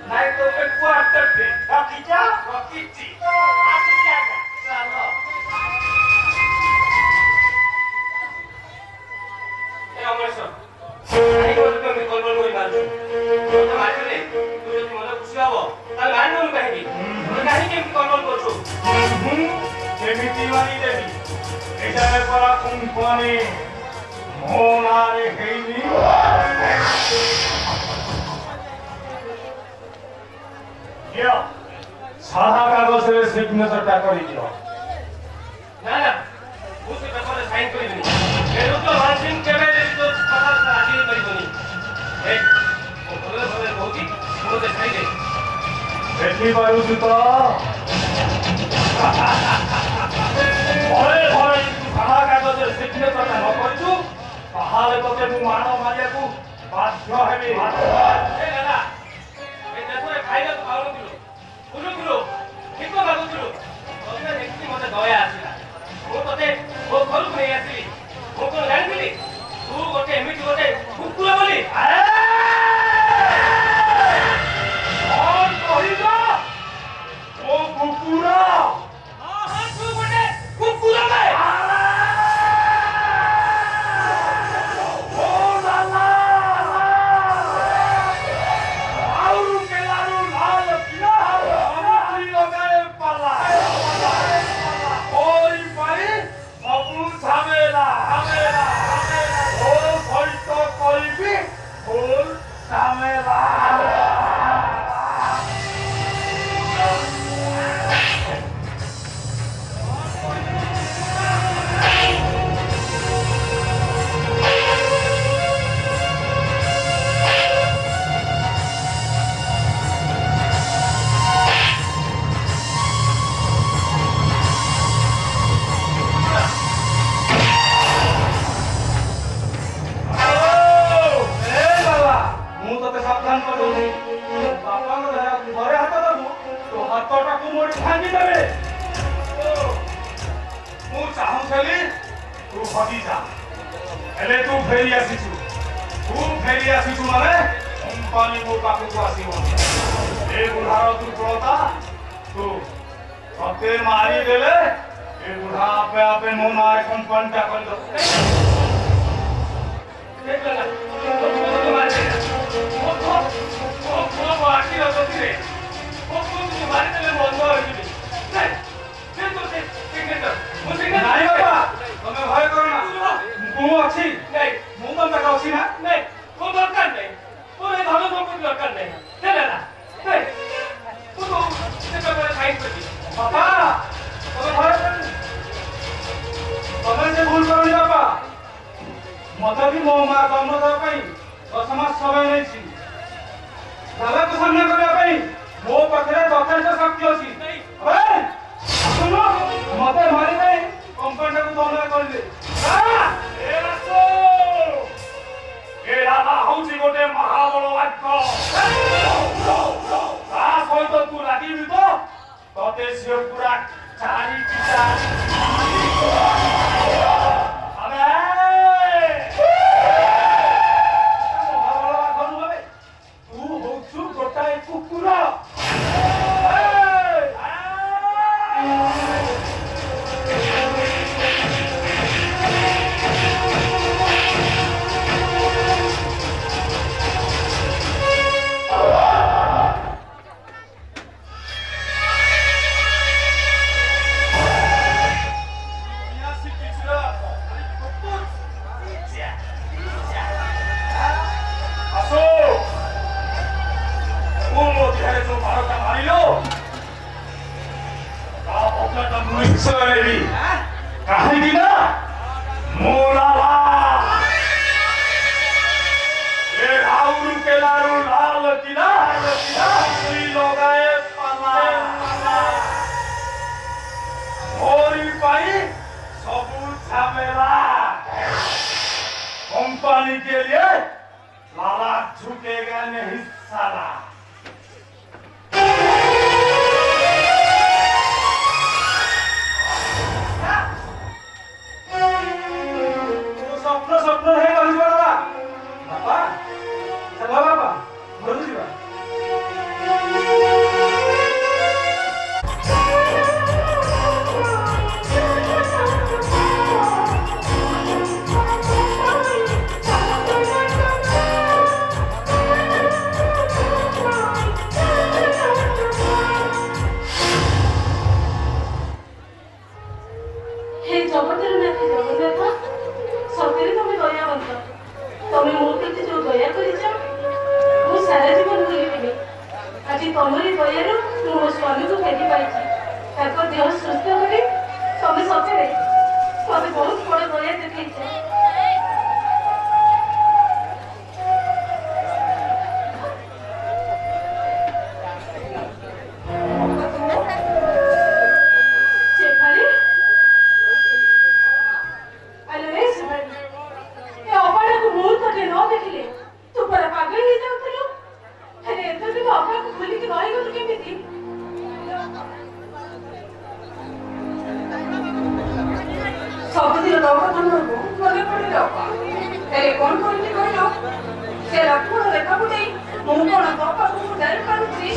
ନାଇଁ ତ ପେ କୁଆଡ଼େ ରଖିଛି ଚାଲ ଏ ଅମରେଶ କାହିଁକି ମୋତେ ତମେ କଲବଲ କରି ମାରୁଛୁ ତୋତେ ମାରିଲେ ତୁ ଯଦି ମନ ଖୁସି ହବ ତାହେଲେ ମାରିନୁ କାହିଁକି ତୁ କାହିଁକି ଏମିତି କଲବଲ କରୁଛୁ କେମିତି ମାରିଦେବି ଏଠାରେ ପରା କମ୍ପାନୀ ମୋ ନାଁରେ ହେଇନି ଦିଅ ସାଧା କାଗଜରେ ସିଗ୍ନେଚରଟା କରିଦିଅ ନା ନା ମୁଁ ସେ ପେପରରେ ସାଇନ୍ କରିବିନି ଫେରୁତ ମାସିଂ କେବେ ଯଦି ତୋ କଥା ରାଜି ହେଇପାରିବନି ଏ ମୁଁ ଭଲରେ ଭଲରେ କହୁଛି ମୁଁ ତୋତେ ଛାଡ଼ିଦେ ଦେଖିପାରୁଛୁ ତ ନ କରିଛୁ ତାହେଲେ ତତେ ମୁଁ ମାଣ ମାରିବାକୁ ବାଧ୍ୟ ହେବି। ଦାଦା ଏ ଦେଶରେ ଖାଇବାକୁ ପାଉନଥିଲୁ, ବୁଲୁଥିଲୁ, ଠିକ ଲାଗୁଥିଲୁ, ତତେ ଦେଖିକି ମତେ ଦୟା ଆସିଲା। ମୁଁ ତତେ ମୋ ଘରକୁ ନେଇ ଆସିଲି। ମୁଁ କଣ ଜାଣିଥିଲି ତୁ ଗୋଟେ ଏମିତି ଗୋଟେ କୁକୁର ବୋଲି? କଣ କହିଲ? ଓ କୁକୁର! ତୁ ଗୋଟେ କୁକୁର ବେ! कंपनी के लिए लाला झुकेगा नहीं साला। स्वप्न स्वप्न है कहीं बड़ा बाबा चला बाबा घर जीवा କଣ କରିବି କହିଲ? ସେ ଲକ୍ଷ୍ମଣ ରେଖାକୁ ଦେଇ ମୁଁ କଣ ତୋ ପାଖକୁ ଯାଇପାରୁଛି?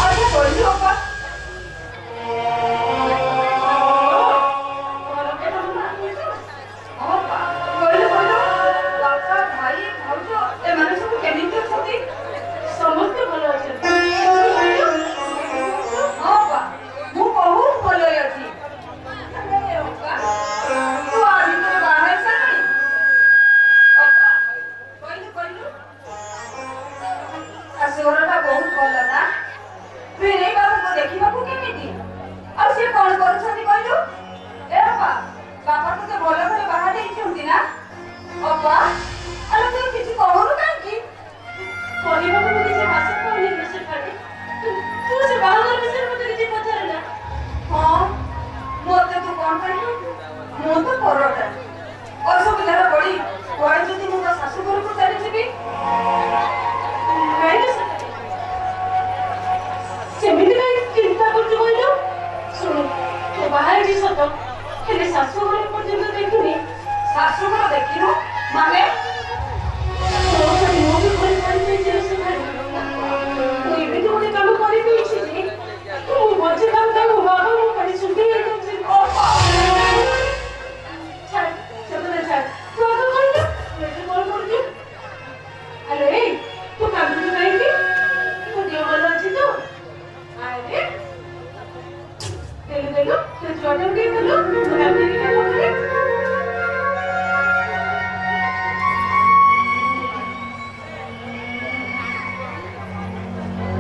ଆଚ୍ଛା କହିଲୁ ଅପା। ସମସ୍ତେ ଭଲ ଅଛନ୍ତି। ମୁଁ ବହୁତ ଭଲରେ ଅଛି। ତୁ ଆ ଭିତରେ ବାହା ହେଇସାରିଲୁଣି? ଅପା, କହିଲୁ ଶାଶୁଘରଟା ବହୁତ ଭଲ ନା? ଭିଣେଇ ବାବୁଙ୍କୁ ଦେଖିବାକୁ କେମିତି? ଆଉ ସିଏ କଣ କରୁଛନ୍ତି କହିଲୁ? ଏ ଅପା, ବାପା ତତେ ଭଲ ଘରେ ବାହା ଦେଇଛନ୍ତି ନା? ଅପା, ଆରେ ତୁ କିଛି କହୁନୁ କାହିଁକି? କହିବାକୁ ମୁଁ କିଛି ଭାଷା ପାଉନି ସେଠାରେ। ତୁ ସେ ବାହାଘର ବିଷୟରେ ମତେ କିଛି ପଚାରେ ନା। ହଁ, ମତେ ତୁ କଣ କହିଲୁ? ମୁଁ ତ ପରଟା। ଅସୁବିଧାରେ ପଡି କୁଆଡେ ଯଦି ମୁଁ ମୋ ଶାଶୁ ଘରକୁ ଚାଲିଯିବି? ନାଇଁ ନା ସେଠାରେ। ସେମିତି କାହିଁ ଚିନ୍ତା କରୁଛୁ କହିଲୁ? ଶୁଣୁ, ତୁ ବାହା ହେଇଛି ସତ, ହେଲେ ଶାଶୁଘର ପର୍ଯ୍ୟନ୍ତ ଦେଖିନି। ଶାଶୁଘର ଦେଖିନୁ? ମାନେ? ମୁଁ ବି କରିପାରିବି ସେଠାରେ। ମୁଁ ଏମିତି ଗୋଟେ କାମ କରିଦେଇଛି ଯେ ମୁଁ ମଝି କାମ ତାକୁ ବାବା ମୋ ପାଇଁ ସୁଧି ହେଇଯାଉଛି। ଛାଡ, ସେଗୁଡା ଛାଡ। ତୁ ଆଗ କହିଲୁ, ତୁ ଏଠି କଣ କରୁଛୁ? ଆରେ ଏଇ, ତୁ କାନ୍ଦୁଛୁ କାହିଁକି? ତୋ ଦେହ ଭଲ ଅଛି ତ? ଆରେ ଦେଲୁ ତୁ ଛୁଆଟାକୁ ଟିକେ ଦେଲୁ, ତୁ କାନ୍ଦିକି କାମ କରେ।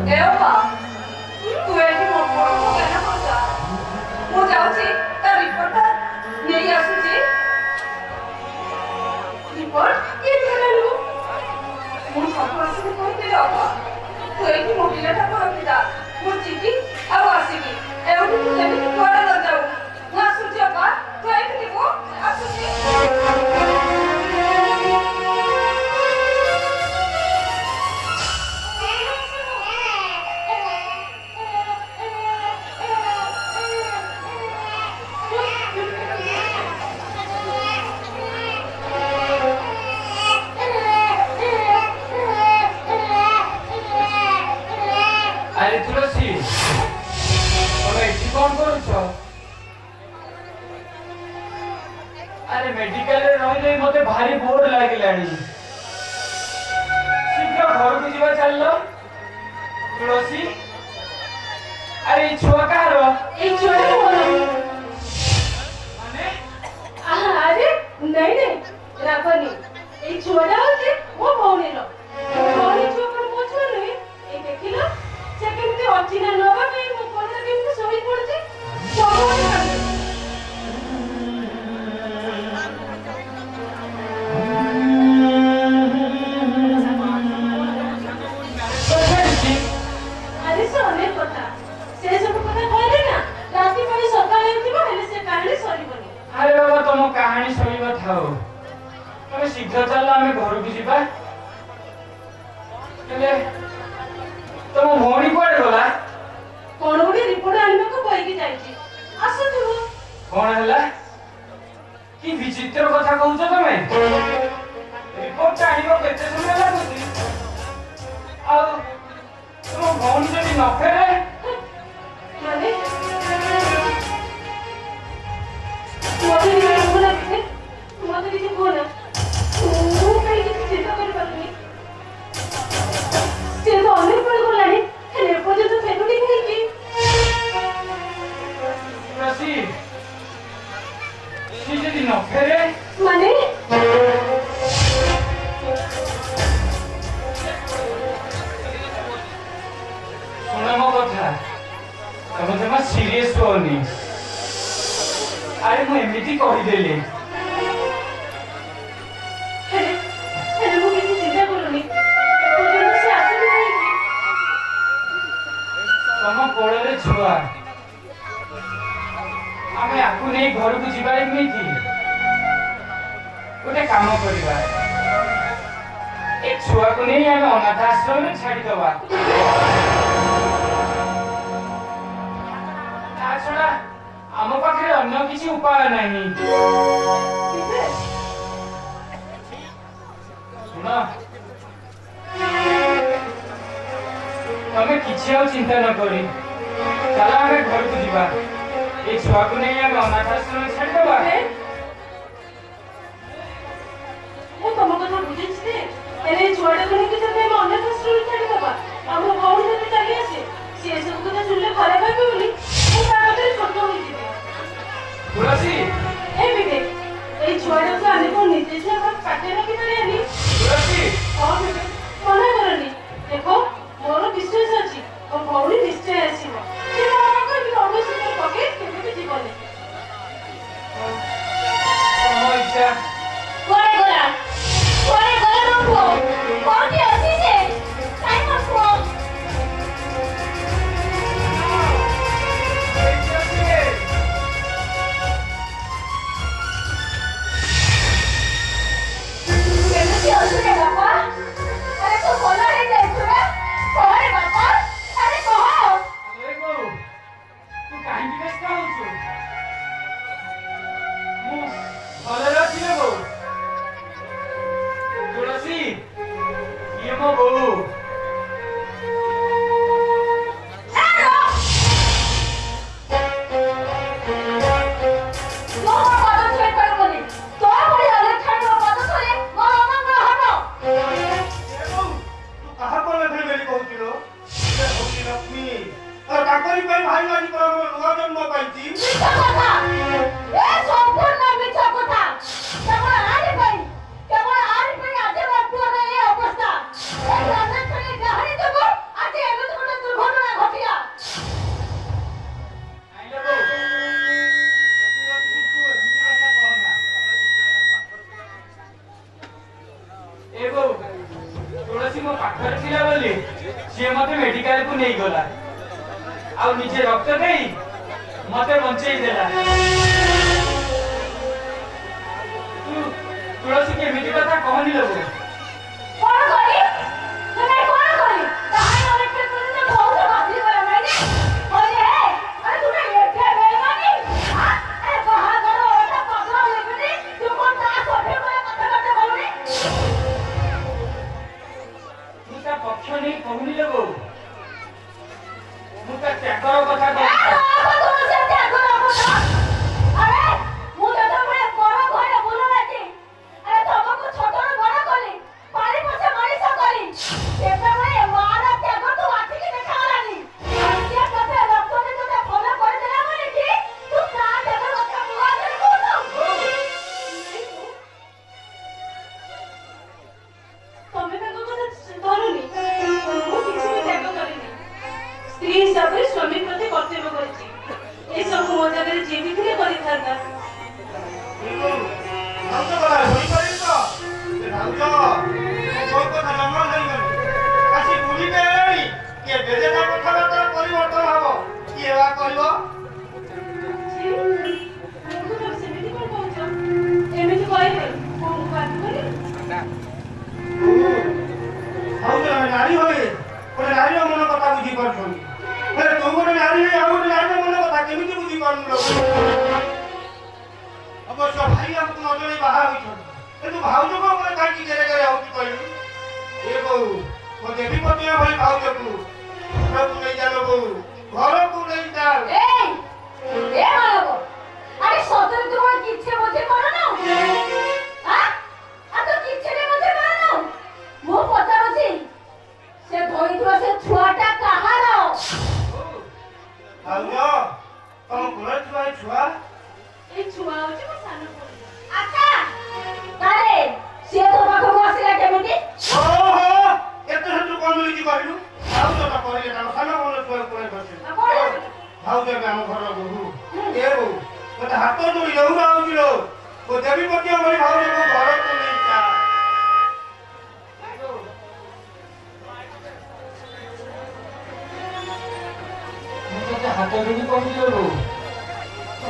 ଏ ଅପା, ତୁ ଏଠି ମୋ ପୁଅକୁ କେନ କରୁଛ? ମୁଁ ଯାଉଛି ତା ରିପୋର୍ଟଟା ନେଇ ଆସୁଛି। ରିପୋର୍ଟ କିଏ କଲାଲୁ? ମୁଁ ସବୁ ଆସିକି କହିଥିଲି ଅପା, ତୁ ଏଇଠି ମୋ ପିଲାଟାକୁ ରଖିଥା। ମୁଁ ଯିବି ଆଉ ଆସିବି। ଏଉଠୁ ତୁ ଯେମିତି କୁଆଡେ ନ ଯାଉ। ମୁଁ ଆସୁଛି ଅପା, ତୁ ଏଇଠି ଥିବୁ, ଆସୁଛି। ଆରେ ତୁଳସୀ, ତମେ ଏଠି କଣ କରୁଛ? ଆରେ ମେଡିକାଲରେ ରହିଲେ ମତେ ଭାରି ବୋର ଲାଗିଲାଣି। ଶୀଘ୍ର ଘରକୁ ଯିବା ଚାଲିଲ। ତୁଳସୀ, ଆରେ ଏଇ ଛୁଆ କାହାର? ଏଇ ଛୁଆଟା ମୋର। ମାନେ? ଆରେ ନାଇଁ ରାଗନି, ଏଇ ଛୁଆଟା ହଉଛି ମୋ ଭଉଣୀର। ଭଉଣୀ ଛୁଆ କଣ ମୋ ଛୁଆ ନୁହେଁ? ଏଇ ଦେଖିଲ, ସେ କେମିତି ଅଛି ନା ନବା ପାଇଁ ମୋ କୋଳରେ କେମିତି ଶୋଇ ପଡୁଛି। ସବୁବେଳେ କାନ୍ଦୁଛି। ଆରେ ସେ ଅନେକ କଥା, ସେ ସବୁ କଥା କହିଲେ ନା ରାତି ପାଣି ସକାଳେ ହେଇଯିବ, ହେଲେ ସେ କାହାଣୀ ସରିବନି। ଆରେ ବାବା, ତମ କାହାଣୀ ଶୁଣିବା ଥାଉ, ତମେ ଶୀଘ୍ର ଚାଲ, ଆମେ ଘରକୁ ଯିବା। ହେଲେ ତମ ଭଉଣୀ କୁଆଡେ ଗଲା? କଣ ଗୋଟେ ରିପୋର୍ଟ ଆଣିବାକୁ କହିକି ଯାଇଛି, ଆସୁଥିବ। କଣ ହେଲା? କି ବିଚିତ୍ର କଥା କହୁଛ ତମେ? ରିପୋର୍ଟ ଆଣିବାକୁ କେତେ ସମୟ ଲାଗୁଛି? ଆଉ ତମ ଭଉଣୀ ଯଦି ନ ଫେରେ? ମାନେ ମତେ କିଛି କୁହନା, ମତେ କିଛି କୁହନା। ମୁଁ କାହିଁ କିଛି ଚିନ୍ତା କରିପାରୁନି। ସେ ତ ଅନେକ ବେଳ ଗଲାଣି, ହେଲେ ଏପର୍ଯ୍ୟନ୍ତ ଫେରୁନି କାହିଁକି? ତୁଳସୀ, ସେ ଯଦି ନ ଫେରେ? ମାନେ ଶୁଣ ମୋ କଥା, ତମେ ଜମା ସିରିୟସ୍ ହୁଅନି। ଆରେ ମୁଁ ଏମିତି କହିଦେଲି। ହେଲେ ମୁଁ କିଛି ଚିନ୍ତା କରୁନି, ଏପର୍ଯ୍ୟନ୍ତ ସେ ଆସୁନି କାହିଁକି? ତମ କୋଳରେ ଛୁଆ, ଆମେ ଆକୁ ନେଇ ଘରକୁ ଯିବା। ଏମିତି ଗୋଟେ କାମ କରିବା, ଏ ଛୁଆକୁ ନେଇ ଆମେ ଅନାଥ ଆଶ୍ରମରେ ଛାଡିଦବା। ତା ଛଡା ଆମ ପାଖରେ ଅନ୍ୟ କିଛି ଉପାୟ ନାହିଁ। तमें किसी और चिंता न करी चला आम घर को जीवा ये छुआ को नहीं आम अनाथाश्रम छाड़देवा ମୁଁ ତମ କଥା ବୁଝୁଛି ଯେ ହେଲେ ଛୁଆଟାକୁ ନେଇକି ଯଦି ଆମେ ଅନାଥାଶ୍ରମରେ ଛାଡ଼ିଦେବା ଆମ ଭଉଣୀ ଯଦି ଚାଲି ଆସେ ସିଏ ସବୁ କଥା ଶୁଣିଲେ ଖରାପ ଭାବିବ ବୋଲି ମୁଁ ତା କଥାରେ ଛୋଟ ହୋଇଯିବି। ତୁଳସୀ ଏ ବିବେକ ଏଇ ଛୁଆଟାକୁ ଆମେ କଣ ନିଜେ ଛୁଆ ପାଟିରେ ରଖିପାରିବାନି? ତୁଳସୀ ହଁ ବିବେକ ମନା କରନି ଦେଖ ମୋର ବିଶ୍ୱାସ ଅଛି ମୋ ଭଉଣୀ ନିଶ୍ଚୟ ଆସିବ ସେ ବାବାଙ୍କ ଏମିତି ଅବଶ୍ୟ ପକେଇ କେବେ ବି ଯିବନି। ତମ ଇଚ୍ଛା କୁଆଡ଼େ ଗଲା ମୋ ପୁଅ କୋଉଠି ଅଛି ସେ କାଇଁ ମୋ ପୁଅ କେମିତି ଅଛୁ ରେ ବାପା? ଆରେ ତୁ ଭଲ ହେଇଯାଇଛୁ ରେ କହରେ ବାପା ଆରେ କହ। अरे बो तू काहे व्यस्त होछु मु भले रखी ले बो तुलसी ये मो बो तुलसी मो पाखर थिला बोली सी मते मेडिकल को नहीं गला आ निजे रक्त देई मते बंचई देला तुलसी के मिटी कथा कहनी लगो कोन करी तने कोन करी ताहाई वाले के तुने बहुत बाती करा मैंने अरे अरे तूने एथे बेईमानी अरे कहां करो ओटा पकड़ लेबनी तू कोन ता सोठे करे कथा करते बोलनी मुता पक्ष नहीं कहनी लगो मुता त्यागर कथा कहू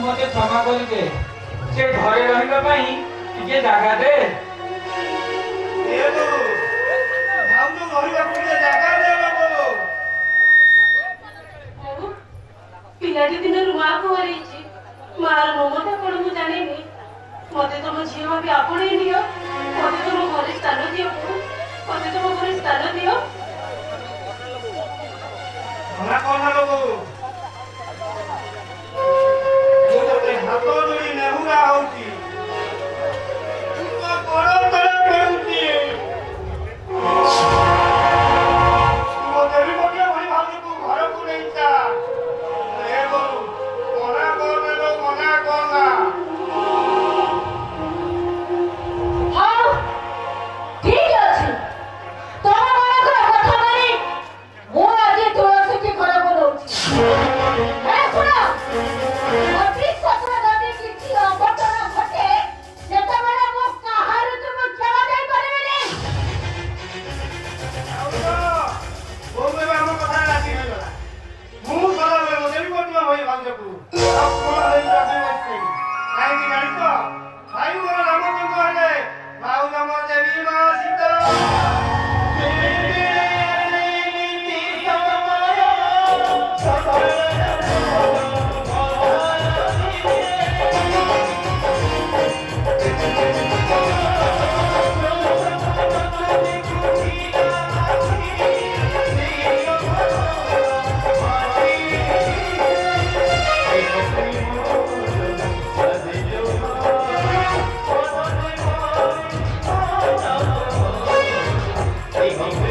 मते क्षमा करी दे से घरे रहिबा पई टिके जागा दे ए तो भाउ तो रहिबा पई जागा दे बाबू पिलाटी दिन माँ को हरैछि मार ममता कौन मु जानिनी मते तुम झील भाभी आपणे नियो मते तुम घरे स्थान दियो मते तुम घरे स्थान दियो मना कोना लोगो ମୁଁ ତତେ ହାତ ଧରି ନେହୁରା ହଉଛି ତୁ ତ ବଡ଼ ତଳେ ପଡୁଛି ତୁ ମୋତେ ବି ଗୋଟିଏ ଭଳି ଭାବୁଛୁ ଘରକୁ ନେଇଯା ଏ ବୋଉ ମନା କରନା ଲୋ ମନା କରନା हाँ ठीक আছে তোমার মনে কথা মানি ମୁଁ ଆଜି ତୁଳସୀକି ଘରକୁ ନଉଛି ଶୁଣ ଅତି ସଫଳ ଯଦି କିଛି ଅଘଟଣ ଘଟେ ସେତେବେଳେ ମୁଁ କାହାରୁ ତୁମ କ୍ଷମା ଦେଇପାରିବିନି ବୋଉ ଏବେ ଆମ କଥା ରାଜି ହେଇଗଲା ମୁଁ ସଦାବେଳେ ମୋତେ ବି ଗୋଟିଏ ଭଳି ଭାବୁଛୁ କାହିଁକି ଜାଣିଛ ଭାଇ ମୋର ରାମଚନ୍ଦ୍ର ହେଲେ ଭାଉଜ ମୋ ଦେବୀ ମା ସୀତା Hey,